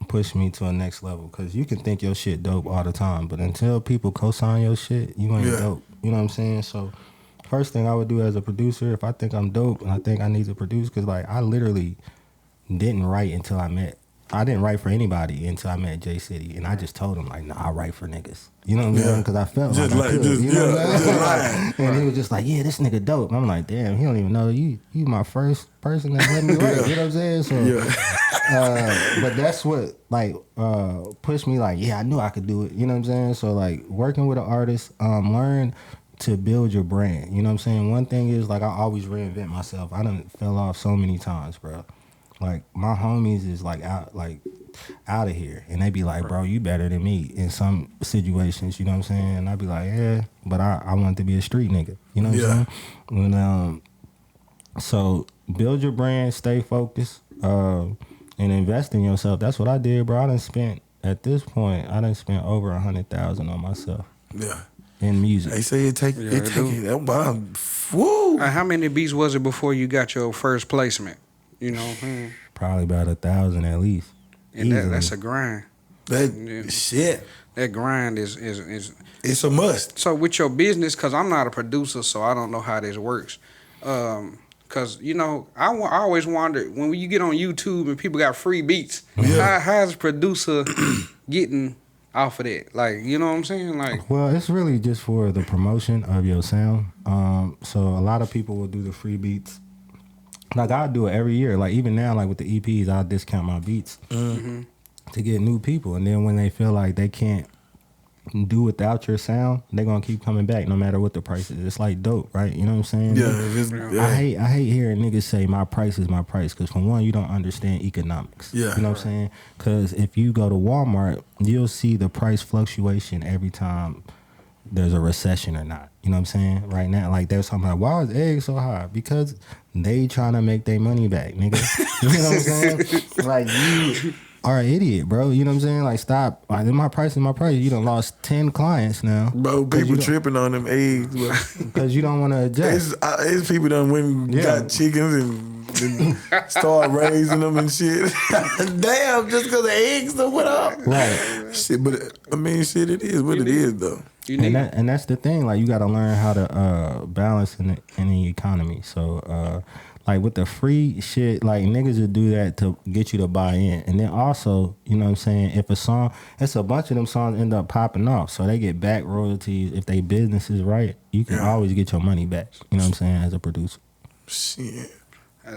pushed me to a next level, because you can think your shit dope all the time, but until people co-sign your shit, you ain't dope. You know what I'm saying? So first thing I would do as a producer, if I think I'm dope and I think I need to produce, because like I literally didn't write until I didn't write for anybody until I met J City, and I just told him like, nah, I write for niggas. You know what I'm saying? Because I felt
just
like I could. You know what I'm saying? And he was just like, yeah, this nigga dope. And I'm like, damn, he don't even know you my first person that let me write. You know what I'm saying? So, but that's what like pushed me. Like, yeah, I knew I could do it. You know what I'm saying? So like working with an artist, learn to build your brand. You know what I'm saying? One thing is, like, I always reinvent myself. I done fell off so many times, bro. Like, my homies is, out of here. And they be like, bro, you better than me in some situations, you know what I'm saying? And I be like, yeah, but I want to be a street nigga. You know what I'm saying? So, build your brand, stay focused, and invest in yourself. That's what I did, bro. At this point, I done spent over $100,000 on myself.
Yeah.
In music.
They say it take it. Woo.
How many beats was it before you got your first placement? You know what I'm saying?
Probably about 1,000 at least.
And that's a grind.
Shit.
That grind is
it's a must.
So with your business, because I'm not a producer, so I don't know how this works. Because, I always wondered, when you get on YouTube and people got free beats, how's a producer getting off of that? Like, you know what I'm saying? Like,
well, it's really just for the promotion of your sound. So a lot of people will do the free beats. Like, I do it every year. Like, even now, like with the EPs, I'll discount my beats to get new people. And then when they feel like they can't do without your sound, they're gonna keep coming back no matter what the price is. It's like dope, right? You know what I'm saying?
Yeah.
I hate hearing niggas say my price is my price, because for one, you don't understand economics.
Yeah.
You know what I'm saying? Because if you go to Walmart, you'll see the price fluctuation every time there's a recession or not. You know what I'm saying? Right now, like, there's something like, why is eggs so high? Because they trying to make their money back, nigga. You know what I'm saying? Like, are an idiot, bro. You know what I'm saying? Like, stop. Like, my price is my price. You done lost 10 clients now.
Bro, people tripping on them eggs.
Because you don't want to adjust.
It's people done went and got chickens and start raising them and shit. Damn, just because the eggs done went up.
Right.
Shit, but I mean, shit, it is what it is, though.
And that's the thing. Like, you got to learn how to balance in the economy. So, like, with the free shit, like, niggas would do that to get you to buy in. And then also, you know what I'm saying, if a song, it's a bunch of them songs end up popping off. So they get back royalties. If they business is right, you can always get your money back. You know what I'm saying, as a producer.
Shit.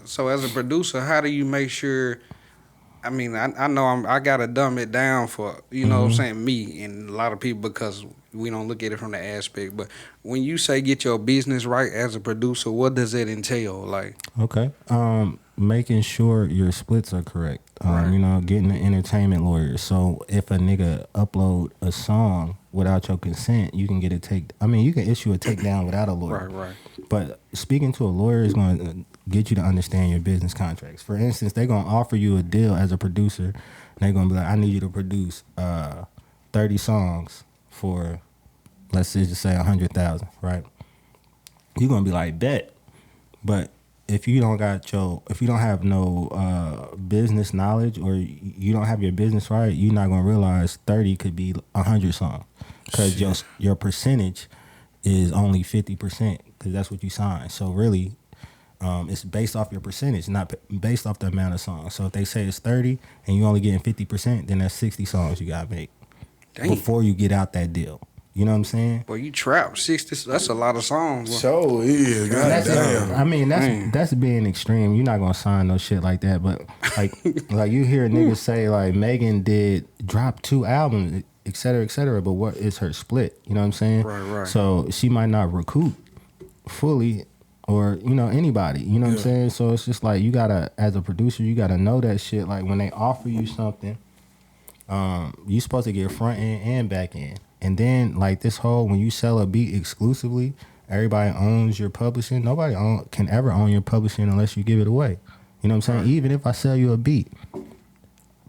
So as a producer, how do you make sure? I mean, I know I gotta dumb it down for, you know what I'm saying, me and a lot of people, because we don't look at it from the aspect. But when you say get your business right as a producer, what does that entail? Like,
okay, making sure your splits are correct.
Right.
You know, getting an entertainment lawyer. So if a nigga upload a song without your consent, you can get you can issue a takedown without a lawyer.
Right.
But speaking to a lawyer is going to get you to understand your business contracts. For instance, they're going to offer you a deal as a producer, and they're going to be like, I need you to produce 30 songs for, let's just say 100,000, right? You're going to be like, bet. But if you don't have no business knowledge, or you don't have your business right, you're not going to realize 30 could be 100 songs, because your percentage is only 50%, because that's what you signed. So really, it's based off your percentage, not based off the amount of songs. So if they say it's 30 and you only getting 50%, then that's 60 songs you gotta make before you get out that deal. You know what I'm saying?
Well, you trap 60. That's a lot of songs.
So yeah, goddamn.
I mean, that's being extreme. You're not gonna sign no shit like that. But like like you hear niggas say like Megan did drop 2 albums, et cetera, et cetera. But what is her split? You know what I'm saying?
Right.
So she might not recoup fully. Or, you know, anybody, you know what I'm saying? So it's just like, you gotta, as a producer, you gotta know that shit. Like, when they offer you something, you supposed to get front end and back end. And then, like, this whole, when you sell a beat exclusively, everybody owns your publishing. Nobody can ever own your publishing unless you give it away. You know what I'm saying? Even if I sell you a beat,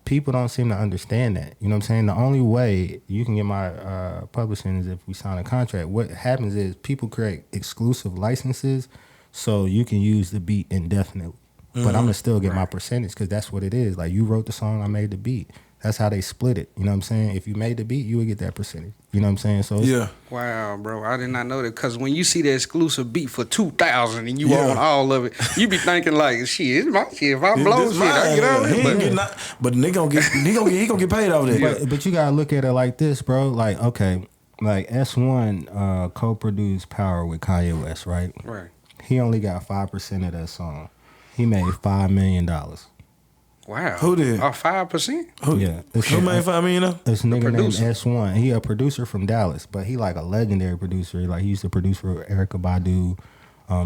people don't seem to understand that. You know what I'm saying? The only way you can get my publishing is if we sign a contract. What happens is people create exclusive licenses so you can use the beat indefinitely. But I'm going to still get my percentage, because that's what it is. Like, you wrote the song, I made the beat. That's how they split it. You know what I'm saying? If you made the beat, you would get that percentage. You know what I'm saying? So
Wow, bro, I did not know that. Because when you see the exclusive beat for 2,000 and you own all of it, you be thinking like, shit, it's my shit. If I blow shit, I get all it.
But he gonna get paid off that.
But you gotta look at it like this, bro. Like, okay, like S1 co-produced Power with Kanye West, right?
Right.
He only got 5% of that song. He made $5 million.
Wow.
Who did?
5%?
Who made
$5 million?
This nigga named S1. He a producer from Dallas, but he like a legendary producer. Like, he used to produce for Erykah Badu.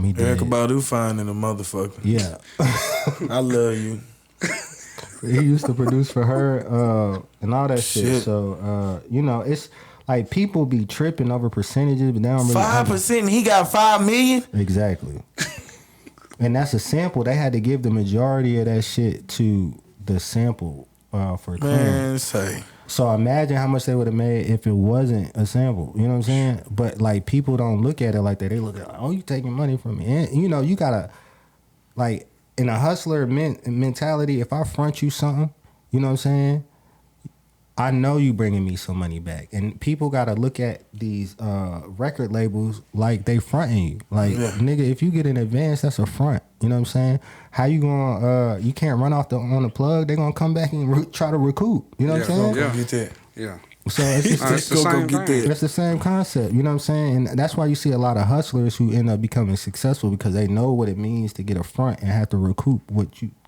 He did
Erykah Badu fine in a motherfucker.
Yeah.
I love you.
He used to produce for her and all that shit. So, you know, it's like people be tripping over percentages, but they don't really
5%, he got $5 million?
Exactly. And that's a sample. They had to give the majority of that shit to the sample for clearance.
Say.
So imagine how much they would have made if it wasn't a sample. You know what I'm saying? But like, people don't look at it like that. They look at, oh, you taking money from me. And you know, you gotta, like, in a hustler mentality, if I front you something, you know what I'm saying, I know you bringing me some money back. And people got to look at these record labels like they fronting you. Like, nigga, if you get an advance, that's a front. You know what I'm saying? How you going to, you can't run off on the plug. They going to come back and try to recoup. You know what I'm saying?
Yeah, get that.
Yeah.
So it's
the same thing.
It's the same concept. You know what I'm saying? And that's why you see a lot of hustlers who end up becoming successful, because they know what it means to get a front and have to recoup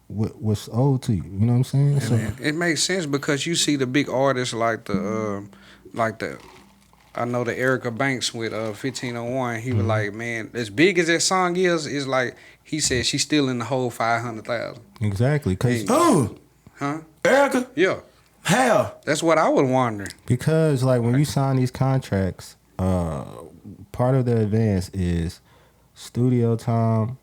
what's owed to you. You know what I'm saying? So
it makes sense, because you see the big artists like the I know the Erica Banks with 1501. He was like, man, as big as that song is like, he said she's still in the whole 500,000.
Exactly.
Who?
Huh?
Erica?
Yeah.
How?
That's what I was wondering.
Because like, when you sign these contracts, part of the advance is studio time,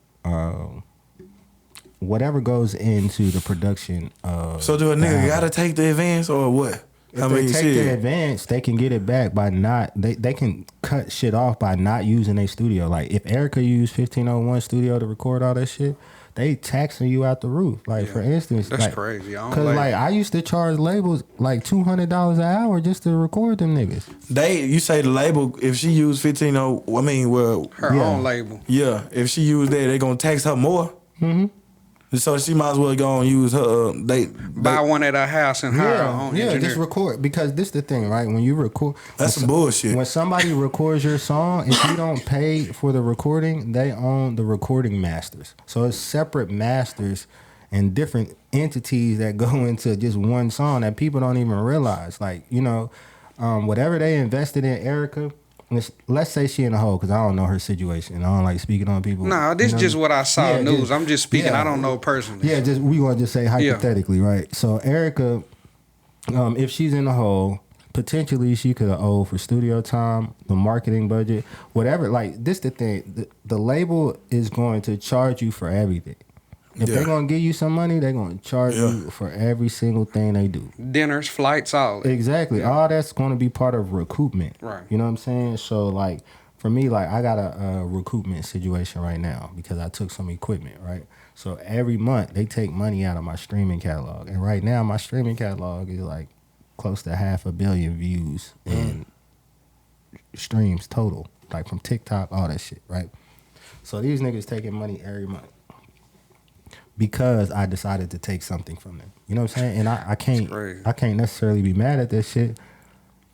whatever goes into the production of.
So do a
the
nigga
album.
gotta take the advance or what?
If they take the advance, they can get it back by not. They can cut shit off by not using their studio. Like if Erica used 1501 studio to record all that shit, they taxing you out the roof. Like for instance,
that's
like,
crazy.
Cause like I used to charge labels like $200 an hour just to record them niggas.
You say the label if she used 1501. I mean, well,
her own label.
Yeah, if she used that, they gonna tax her more.
Mm-hmm.
So she might as well go and use her.
Buy one at her house and hire her own engineer.
Just record because this the thing, right? When you record,
that's some bullshit.
When somebody records your song, if you don't pay for the recording, they own the recording masters. So it's separate masters and different entities that go into just one song that people don't even realize. Like whatever they invested in Erica. Let's say she in a hole because I don't know her situation. I don't like speaking on people.
No, this just what I saw news. I'm just speaking.
Yeah,
I don't know personally.
Yeah, we want to just say hypothetically, right? So Erica, if she's in a hole, potentially she could have owed for studio time, the marketing budget, whatever. Like this, the thing. The label is going to charge you for everything. If they're gonna give you some money, they're gonna charge you for every single thing they do.
Dinners, flights, all.
Exactly. Yeah. All that's gonna be part of recoupment.
Right.
You know what I'm saying? So like for me, like I got a recoupment situation right now because I took some equipment, right? So every month they take money out of my streaming catalog. And right now my streaming catalog is like close to 500 million views and streams total. Like from TikTok, all that shit, right? So these niggas taking money every month. Because I decided to take something from them. You know what I'm saying? And I can't necessarily be mad at that shit.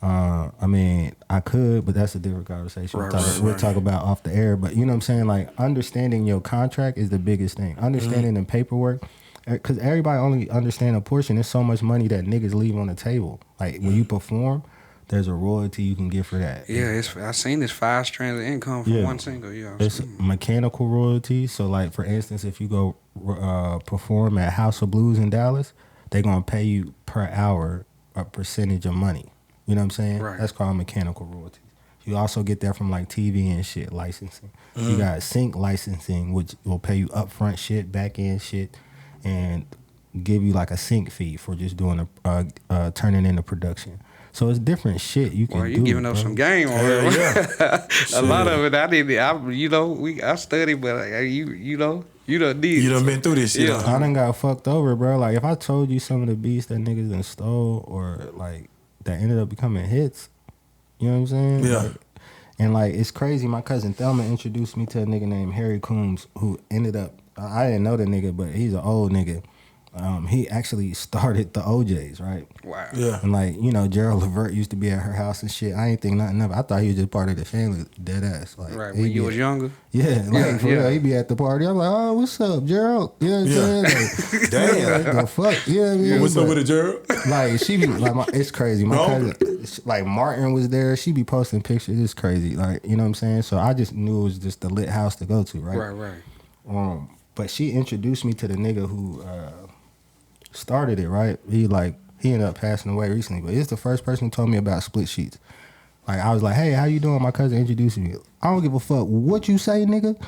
I mean, I could, but that's a different conversation. We'll talk about off the air. But you know what I'm saying? Like, understanding your contract is the biggest thing. Understanding the paperwork. Because everybody only understand a portion. There's so much money that niggas leave on the table. Like, when you perform, there's a royalty you can get for that.
Yeah, I seen this 5 strands of income from one single. Yeah,
it's mechanical royalty. So, like, for instance, if you go perform at House of Blues in Dallas, they're going to pay you per hour a percentage of money. You know what I'm saying?
Right.
That's called mechanical royalties. You also get that from like TV and shit licensing. You got sync licensing, which will pay you upfront shit, back end shit, and give you like a sync fee for just doing turning into production. So it's different shit you can do.
You giving up some game on it. Yeah. A lot of it I studied, but you done did.
You done been through this shit.
Yeah. I done got fucked over, bro. Like if I told you some of the beats that niggas done stole or like that ended up becoming hits, you know what I'm saying?
Yeah.
Like, and like it's crazy. My cousin Thelma introduced me to a nigga named Harry Coombs who ended up. I didn't know the nigga, but he's an old nigga. He actually started the OJs, right?
Wow.
Yeah.
And like, Gerald Levert used to be at her house and shit. I ain't think nothing of it. I thought he was just part of the family, dead ass. Like,
right, when you was younger?
Yeah, like for real, he be at the party. I'm like, oh, what's up, Gerald? You know what I'm saying? Like,
damn.
Like, the fuck? Yeah,
what's up with it, Gerald?
Like, she be, like, it's crazy. My cousin, like, Martin was there. She be posting pictures. It's crazy. Like, you know what I'm saying? So I just knew it was just the lit house to go to, right?
Right.
But she introduced me to the nigga who started it, right? He ended up passing away recently, but he's the first person who told me about split sheets. Like, I was like, hey, how you doing? My cousin introduced me. I don't give a fuck what you say, nigga.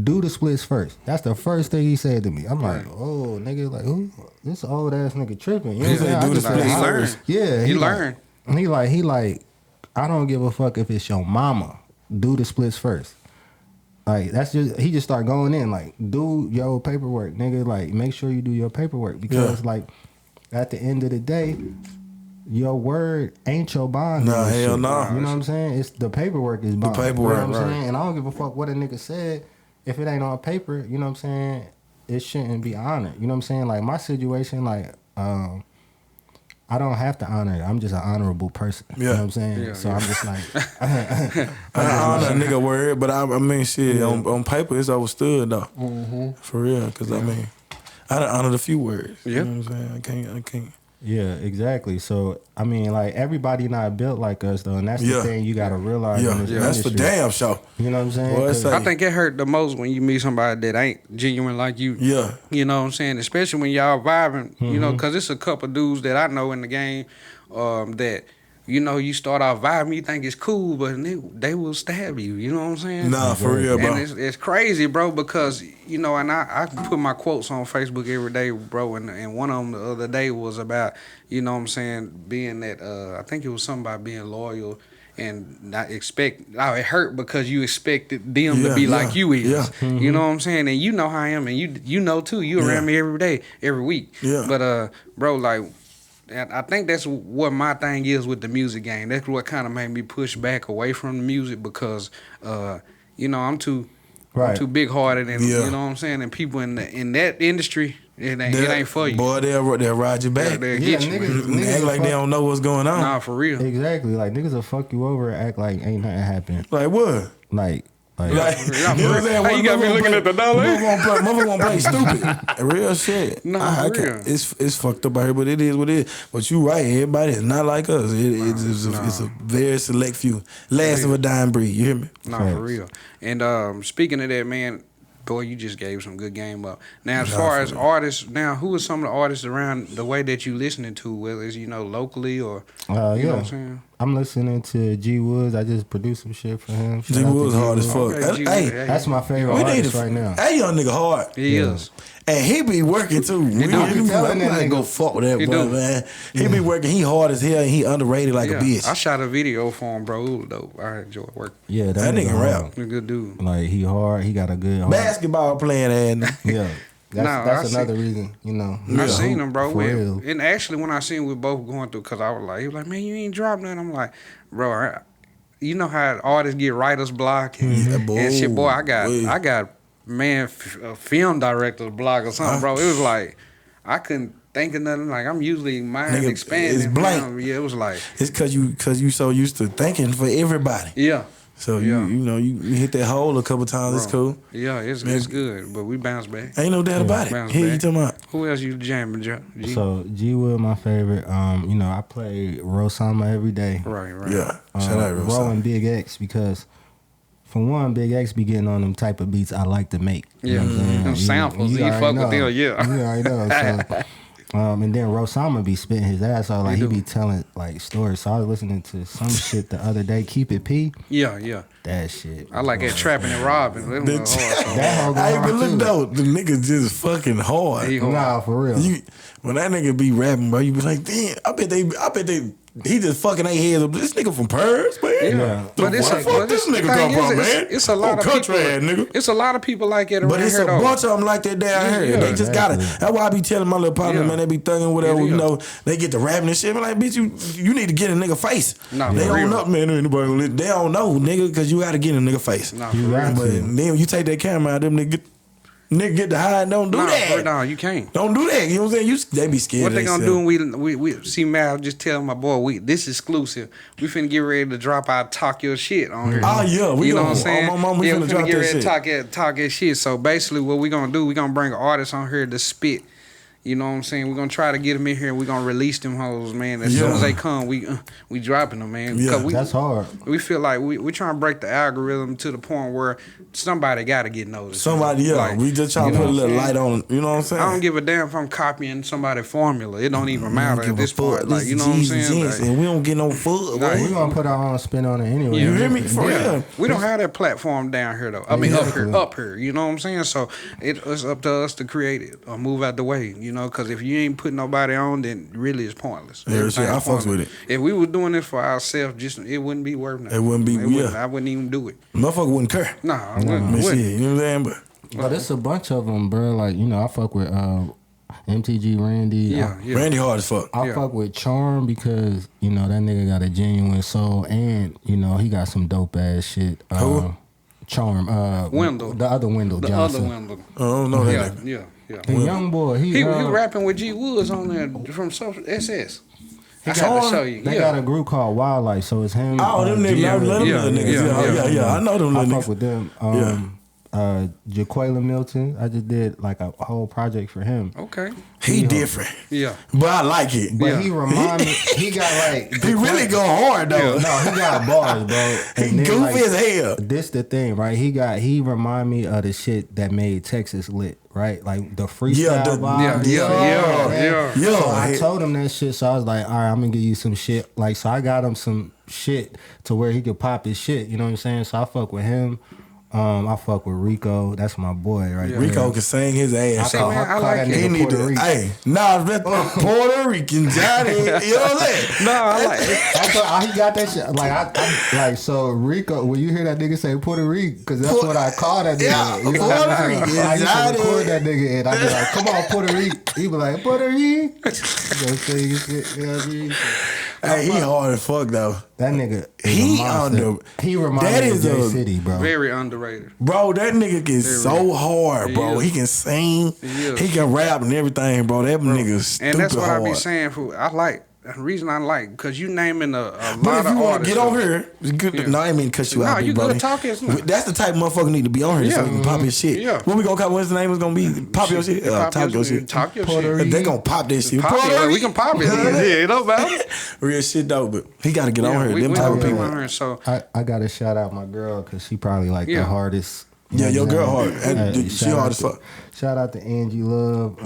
Do the splits first. That's the first thing he said to me. I'm like, oh, nigga, like, who? This old ass nigga tripping. You know what I'm saying?
Do the splits first.
Yeah.
He learned.
He like, I don't give a fuck if it's your mama. Do the splits first. Like, that's just, he just start going in, like, do your paperwork, nigga. Like, make sure you do your paperwork because, like, at the end of the day, your word ain't your bond.
No, hell no.
You know what I'm saying? It's the paperwork is bond.
The paperwork,
you know what I'm
right.
saying? And I don't give a fuck what a nigga said. If it ain't on paper, you know what I'm saying? It shouldn't be honored. You know what I'm saying? Like, my situation, like, I don't have to honor it. I'm just an honorable person. You know what I'm saying?
Yeah,
I'm just like...
I honor a nigga word, but I mean, shit, on paper, it's overstood, though.
Mm-hmm.
For real, because, I mean, I done honored a few words.
Yeah.
You know what I'm saying? I can't.
Yeah, exactly. So, I mean, like, everybody not built like us, though, and that's the thing you got to realize in this
that's for
industry.
damn sure.
You know what I'm saying?
Boy,
I think it hurt the most when you meet somebody that ain't genuine like you.
Yeah.
You know what I'm saying? Especially when y'all vibing, you know, because it's a couple dudes that I know in the game that you start off vibing, you think it's cool, but they will stab you. You know what I'm saying?
Nah, for real, bro.
And it's crazy, bro, because and I put my quotes on Facebook every day, bro, and one of them the other day was about, you know what I'm saying, being that I think it was something about being loyal and not expect. Oh, it hurt because you expected them to be like you is.
Yeah.
You know what I'm saying? And you know how I am, and you know too. You around me every day, every week.
Yeah.
But bro, like. I think that's what my thing is with the music game. That's what kind of made me push back away from the music because, I'm too big hearted and you know what I'm saying. And people in that industry, it ain't for you.
Boy, they'll ride you back.
They'll get you.
Niggas act like they don't know what's going on.
Nah, for real.
Exactly. Like niggas will fuck you over and act like ain't nothing happened.
Like what?
Like
you know what I'm saying?
How you got me looking at the dollar?
Motherfucker won't play stupid. Real shit.
Nah, for real.
It's fucked up out here, but it is what it is. But you right, everybody is not like us. It's a very select few. Last of a dying breed. You hear me?
Nah, for real. And speaking of that, man, boy, you just gave some good game up. Now, as far as artists, who are some of the artists around the way that you listening to, whether it's, locally or, you know what I'm saying?
I'm listening to G Woods. I just produced some shit for him.
G Woods hard as fuck.
Okay,
Hey,
that's my favorite artist right now.
That young nigga hard.
He is.
And he be working too. I'm not gonna fuck with that boy, man. He be working. He hard as hell and he underrated like a bitch.
I shot a video for him, bro. It was dope. I enjoy work.
Yeah,
that nigga rap.
He's a good dude.
Like he hard. He got a good heart.
Basketball playing ass.
Yeah. That's another reason,
I seen him, bro.
Real.
And actually, when I seen we both going through, because I was like, he was like, man, you ain't dropped nothing. I'm like, bro, you know how artists get writer's block and shit, boy. I got a film director's block or something, bro. It was like I couldn't think of nothing. Like I'm usually mind expanding.
It's blank.
Yeah, it was like
it's cause you so used to thinking for everybody.
Yeah.
So you hit that hole a couple times. It's cool.
Yeah, it's good, but we bounce back.
Ain't no doubt about it. Here you talking about?
Who else you jamming, G?
So G Wood, my favorite. I play Rosama every day.
Right.
Yeah. Shout out Rosama.
Ro and Big X because. For one, Big X be getting on them type of beats I like to make.
Yeah, them samples. You fuck with them, yeah.
You already know. So, and then Rosama be spitting his ass off. Like, he be telling, like, stories. So I was listening to some shit the other day, Keep It P.
Yeah.
That shit.
I like that Trapping and Robbing.
That whole
hey, but look, though, the niggas just fucking hard.
Nah, for real.
When that nigga be rapping, bro, you be like, damn, I bet they he just fucking their heads up. This nigga from Purrs, man.
Yeah.
But this nigga come from, man?
It's a lot of
country
people,
ass nigga.
It's a lot of people like that around here,
but it's a bunch of them like that down here. They just got it. That's why I be telling my little partner, man, they be thugging whatever, they get to rapping and shit. I'm like, bitch, you need to get a nigga face.
Nah,
they don't know, man. Anybody, they don't know, nigga, because you got to get a nigga face.
Nah,
but then when you take that camera out, them nigga get the high and don't do that.
No, you can't.
Don't do that. You know what I'm saying? They be scared.
What they gonna do when we see Mal just tell my boy, this exclusive. We finna get ready to drop our Talk Your Shit on here.
Oh yeah,
you know what I'm saying?
My mama,
we finna get ready
to
talk that shit. So basically what we gonna do, we gonna bring an artist on here to spit. You know what I'm saying? We're going to try to get them in here and we're going to release them hoes, man. As soon as they come, we dropping them, man.
Yeah,
that's hard.
We feel like we trying to break the algorithm to the point where somebody got to get noticed.
Somebody, yeah. Like, we just trying to put a little light on, you know what I'm saying?
I don't give a damn if I'm copying somebody's formula. It don't even matter at this point. Like, you know what I'm saying?
Like, and we don't get no food.
We're going to put our own spin on it anyway.
You hear me? For real.
We don't have that platform down here, though. I mean, up here. You know what I'm saying? So it's up to us to create it or move out the way, because if you ain't put nobody on, then really it's pointless.
Yeah, shit, I fucks with it.
If we were doing it for ourselves, it wouldn't be worth nothing.
It wouldn't be.
I wouldn't even do it.
Motherfucker wouldn't care.
Nah, I wouldn't.
Shit, you know what I'm saying?
But it's a bunch of them, bro. Like, I fuck with MTG Randy.
Yeah.
Randy hard as fuck.
I fuck with Charm because, that nigga got a genuine soul and, he got some dope ass shit.
Who?
Charm.
Wendell.
The other Wendell Johnson.
The other Wendell.
I don't know that nigga.
Yeah.
The young boy. He
rapping with G Woods on there from SS. I got to show you.
They got a group called Wildlife, so it's him.
Oh, them niggas. Yeah. I know them little niggas.
I fuck with them. Jaquela Milton. I just did like a whole project for him.
Okay.
He different.
Yeah.
But I like it.
But he remind me, he got like
He really go hard though.
No, he got bars, bro.
He
And then,
goofy
like,
as hell.
This the thing, right? He remind me of the shit that made Texas lit, right? Like the freestyle vibe.
Yeah.
So I told him that shit, so I was like, all right, I'm gonna give you some shit. Like, so I got him some shit to where he could pop his shit. You know what I'm saying? So I fuck with him. I fuck with Rico. That's my boy, right?
Rico can sing his ass off.
I like it.
He need to. Hey, nah, Puerto Rican Johnny. You know what I'm saying?
No, I like it.
He got that shit. Like, like, so Rico, when you hear that nigga say Puerto Rico, because that's what I call that nigga.
Yeah,
You know
Puerto
what I'm saying?
Rican
I used to
Johnny.
record that nigga, and I'd be like, come on, Puerto Rico. He be like, Puerto Rico. You know what I'm saying? You know what I mean?
Hey, he hard as fuck though.
That nigga,
He
he reminds me of J City, bro.
Very underrated.
Bro, that nigga is so hard, bro.
He
He can sing,
He
he can rap and everything, bro. That nigga stupid
And that's what
hard.
I be saying. The reason I like, because you naming a
But
lot
if
of
you want to
artists.
get on here, it's good.
Yeah.
No, I ain't mean to cut you
No,
out,
you
brother.
good talking.
That's the type of motherfucker need to be on here so he can pop his shit.
Yeah.
What we gonna call? What's the name? Is gonna be pop your shit. Talk your shit.
Talk your
Puerto
shit.
Rico.
They gonna pop that shit.
Pop it. We can pop it. Yeah, no matter.
Real shit though, but he got to get on here.
We
Them type of
gonna
people.
on here. So
I gotta shout out my girl because she probably like the hardest.
Yeah, your girl
hard.
hard. And she hard as fuck.
Shout out to Angie Love.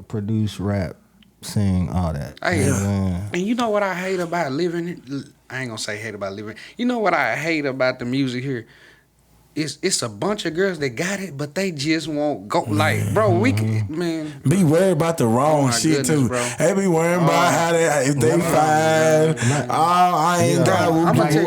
Produce, rap, sing, all that.
Hey,
You know what I'm saying?
and you know what I hate about living? I ain't gonna say hate about living. You know what I hate about the music here? It's a bunch of girls that got it, but they just won't go. Like, bro, we can, man.
Be worried about the wrong
my
shit
goodness,
too.
bro.
They be worrying about how they if they fine. I ain't got.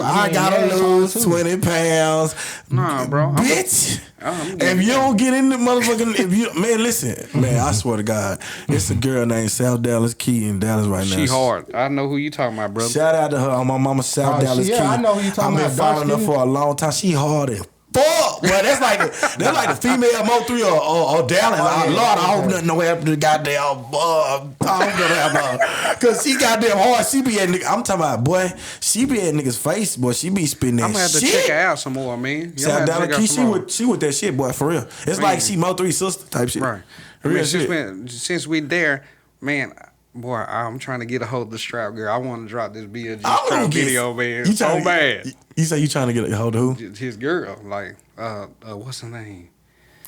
I gotta lose 20 pounds.
Nah, bro.
Bitch.
I'm
If you don't get in the motherfucking, man, listen, man, I swear to God, it's a girl named South Dallas Key in Dallas right now.
She hard. I know who you talking about, brother.
Shout out to her on my mama South Dallas Key.
I know who you talking
I've
about.
been following her for a long time. She hard as fuck. Well, that's like the female Mo3 or Dallas. Lord, I hope nothing happened to the goddamn. I hope nothing happened. Cause she goddamn hard. She be at nigga. I'm talking about boy. She be at niggas face, boy. She be spitting that
I'm gonna have to
shit.
check her out some more, man.
South Dallas Key, she with that shit, boy, for real. It's like she Mo3 sister type shit.
Right.
Real
I
shit.
mean, since we there, man. Boy, I'm trying to get a hold of the strap girl. I want to drop this BLG strap video, man.
You
So bad.
You say you trying to get a hold of who?
His girl, like, what's her name?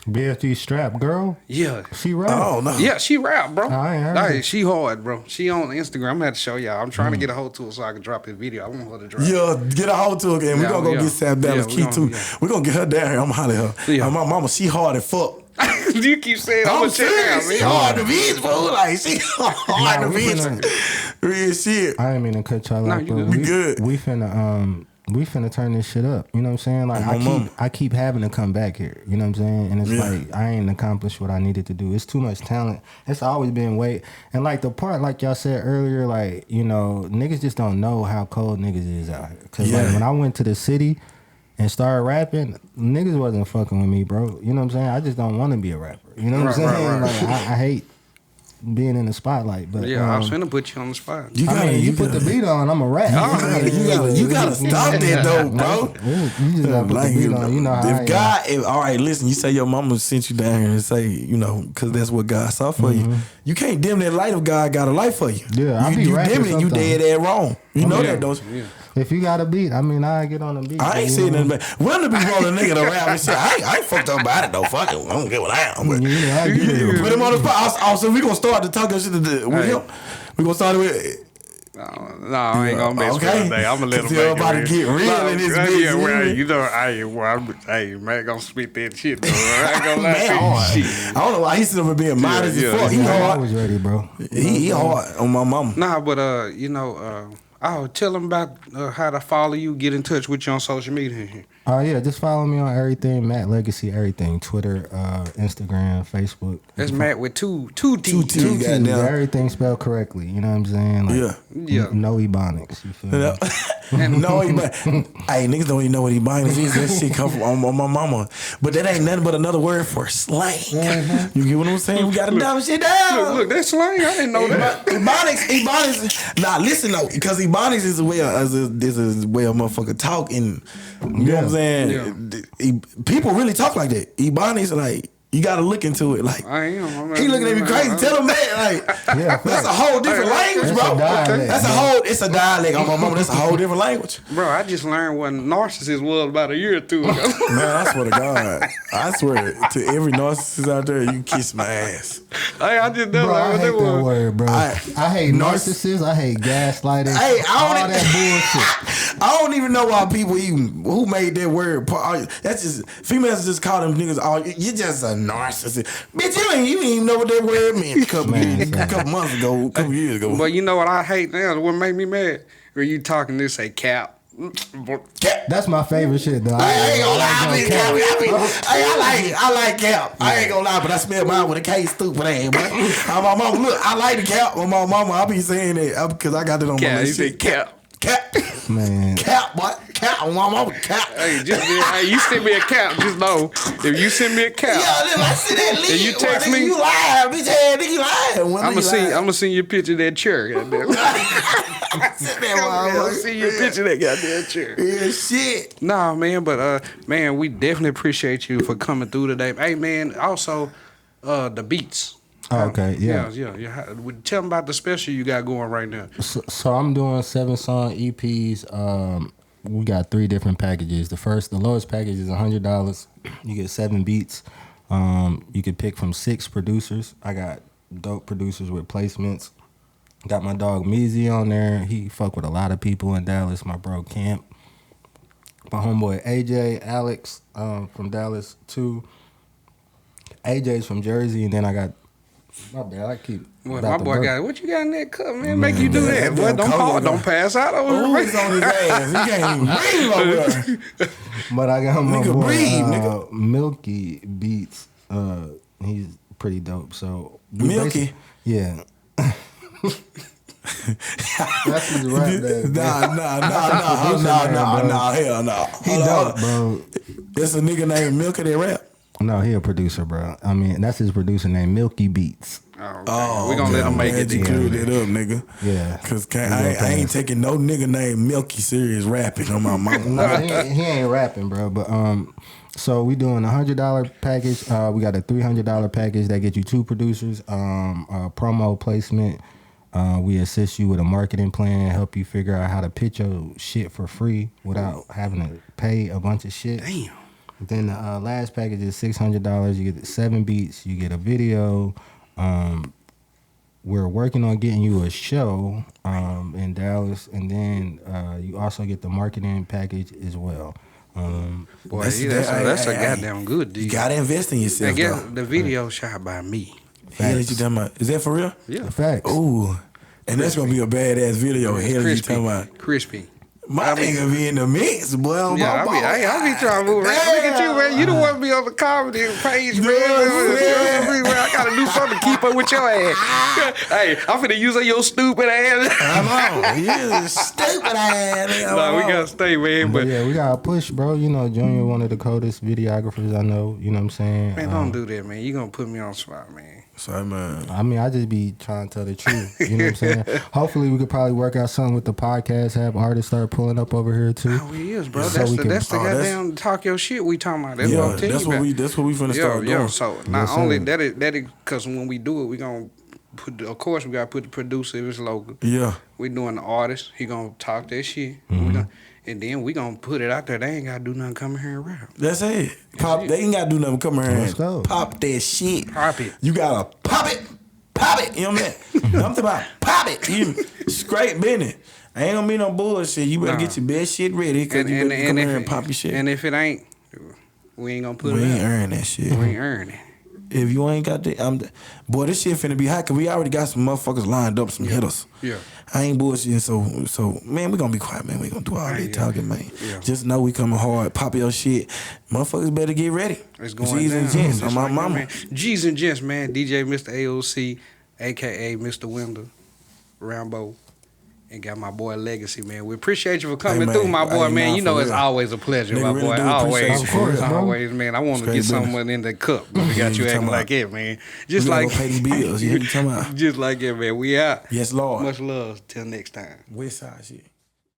BFG strap girl.
Yeah.
She rap.
Oh no.
Yeah, she rap, bro.
I ain't heard
Like,
it.
she hard, bro. She on Instagram. I'm gonna have to show y'all. I'm trying to get a hold to her so I can drop this video. I want her to drop.
Yeah, get a hold to her again. We gonna go get South Dallas Key too. We gonna get her down here. I'm gonna holler at her.
Yeah.
My mama, she hard as fuck.
You keep saying I'm gonna check it out,
She
man.
hard to beat, fool. Like she hard to beat. Real shit.
I ain't mean to cut y'all
Nah,
off,
you
but
good.
we finna turn this shit up. You know what I'm saying? Like I keep having to come back here. You know what I'm saying? And it's like I ain't accomplished what I needed to do. It's too much talent. It's always been weight. And like the part, like y'all said earlier, like, you know, niggas just don't know how cold niggas is out here. Cause like when I went to the city and started rapping, niggas wasn't fucking with me, bro. You know what I'm saying? I just don't want to be a rapper. You know what I'm saying?
Right.
Like I hate being in the spotlight. But
Yeah, I was finna put you on the spot.
You gotta,
you put the beat on, I'm a rap.
You gotta stop that though, bro.
You just gotta put the beat on. You know how
if God, all right, listen. You say your mama sent you down here and say, you know, because that's what God saw for you. You can't dim that light of God got a light for you.
Yeah, I be
you
rapping
dim it, you
sometimes.
dead ass wrong. You know that, don't you?
Yeah.
If you got a beat, I mean, I get on the beat.
I ain't saying nothing, but when to be rolling a nigga to rap and shit, I ain't fucked up about it though. Fuck it, I don't get what I am. But
Yeah, I get it.
put him on the spot. Also, we gonna start the talking shit with him. We gonna start with.
No, I ain't gonna mess with
Okay.
her today. I'm gonna let him
See
make
everybody
it
get real in this bitch,
Yeah, well,
man.
you know, hey, man, gonna spit that shit, though. I ain't gonna lie
Man,
to you.
hard.
Shit.
I don't know why he's still being modest
yeah,
as fuck. He
I'm
hard.
always ready, bro.
He hard on my mama.
Nah, but you know, I'll tell them about how to follow you, get in touch with you on social media.
Yeah, just follow me on everything, Matt Legacy, everything. Twitter, Instagram, Facebook.
That's Matt with two
Two
T's.
T's.
Two T's,
Goddamn.
everything spelled correctly. You know what I'm saying? Like,
Yeah.
No ebonics. You feel me?
No, hey, niggas don't even know what he buying is. That shit come from on my mama. But that ain't nothing but another word for slang. You get what I'm saying? We gotta dumb shit down.
Look, that's slang. I didn't know that.
Ebonics. Nah, listen though, because Ebonics is a way of motherfucker talking. You know what I'm saying?
Yeah.
people really talk like that. Ebonics like. You gotta look into it. Like
I am.
he looking at me crazy. Tell him that. Like that's a whole different language, bro. That's a whole. It's a dialect on my mama. That's a whole different language.
Bro, I just learned what narcissist was about a year or two ago.
Man, I swear to God, I swear to every narcissist out there, you kiss my ass.
Hey, I just done
Bro, I hate that word, bro. I hate narcissists. I hate gaslighting.
Hey,
all that bullshit.
I don't even know why people even who made that word. That's just females just call them niggas. Oh, you're just a narcissist, bitch. You ain't even know what that word meant a couple months ago, a couple years ago.
But you know what I hate now? What made me mad? When you talking this, say cap.
Cap.
That's my favorite shit, though.
I ain't gonna lie, I like cap. I ain't gonna lie, but I smell mine with a K, stupid ass. But my mama, look, I like the cap. My mama, I be saying that because I got it on my list.
You say cap.
Cap.
Man.
Cap, boy. Cap. My mama, cap.
Hey, you send me a cap. Just know if you send me a cap.
Yeah, I see that lead.
And you text me.
You lying, bitch. Hey, nigga, you lying.
I'm gonna send you a picture of that chair. Goddamn. I'll send you a picture of that goddamn chair.
Yeah, shit.
Nah, man, but man, we definitely appreciate you for coming through today. Hey, man, also the beats.
Oh, okay, yeah.
Tell them about the special you got going right now.
So I'm doing 7-song EPs. We got 3 different packages. The lowest package is $100. You get 7 beats. You can pick from 6 producers. I got dope producers with placements. Got my dog Meezy on there. He fuck with a lot of people in Dallas. My bro Camp. My homeboy AJ, Alex from Dallas too. AJ's from Jersey, and then I got my bad. I keep.
Boy, my boy got what you got in that cup, man? Make you do that. Boy, don't pass out over
here. He's on his ass. He can't even breathe over there.
But I got my
nigga
boy
breathe,
Milky Beats. He's pretty dope. So
Milky,
yeah. That's his rap name.
Nah, hell no.
He dope, bro.
There's a nigga named Milky that rap.
No, he a producer, bro. I mean, that's his producer name, Milky Beats.
Oh, we gonna let him make it.
You clear that up, nigga.
Yeah,
cause I ain't taking no nigga named Milky serious rapping on my mama.
No, he ain't rapping, bro. But so we doing $100 package. We got a $300 package that get you 2 producers, promo placement. We assist you with a marketing plan, help you figure out how to pitch your shit for free without having to pay a bunch of shit.
Damn.
Then the last package is $600. You get 7 beats. You get a video. We're working on getting you a show in Dallas, and then you also get the marketing package as well.
Boy, that's a goddamn good deal.
You gotta invest in yourself.
I guess the video shot by me.
Hell, you talking about? Is that for real?
Yeah.
Facts.
Ooh, and that's gonna be a badass video. Hell, you talking about?
Crispy.
My nigga be in the mix, boy.
I be trying to move around. Look at you, man. You don't want to be on the comedy page, man. I gotta do something to keep up with your ass. Hey, I'm finna use your stupid ass.
I'm on. You stupid ass.
No, we gotta stay, man.
But yeah, we gotta push, bro. You know, Junior, one of the coldest videographers I know. You know what I'm saying?
Man, don't do that, man. You gonna put me on the spot, man.
Sorry, man.
I mean, I just be trying to tell the truth. You know what I'm saying? Hopefully, we could probably work out something with the podcast. Have artists start pulling up over here too.
Oh, he is, bro.
So
That's the goddamn talk your shit we talking about. That's
yeah,
what I'm telling you.
That's what we finna start doing.
So not only that is because when we do it, we gonna put. Of course, we gotta put the producer if it's local.
Yeah.
We doing the artist. He gonna talk that shit. And then we gonna put it out there. They ain't gotta do nothing coming here and rap.
That's it. They ain't gotta do nothing coming here
Let's go.
and pop that shit.
Pop it.
You gotta pop it. Pop it. You know what I mean? I'm talking about pop it. You straight business. I ain't gonna be no bullshit. You better get your best shit ready because you better come here and pop your shit.
And if it ain't, we ain't gonna put it out.
We ain't earn that shit.
We ain't earn it.
If you ain't got that, boy, this shit finna be hot because we already got some motherfuckers lined up, some hitters.
Yeah.
I ain't bullshitting, so man, we gonna be quiet, man. We gonna do all that talking, man.
Yeah.
Just know we coming hard. Pop your shit. Motherfuckers better get ready.
It's going
G's
down.
and Gents
Just
on my
like
mama.
that, man. G's and Gents, man. DJ Mr. AOC, a.k.a. Mr. Wendell, Rambo. And got my boy Legacy, man. We appreciate you for coming through, my boy, man. You know it's always a pleasure, my boy. Always, man. I want to get someone in the cup. But we got you acting like it, man. Just like
pay the bills. You talking about?
Just like it, man. We out.
Yes, Lord.
Much love. Till next time.
West side shit.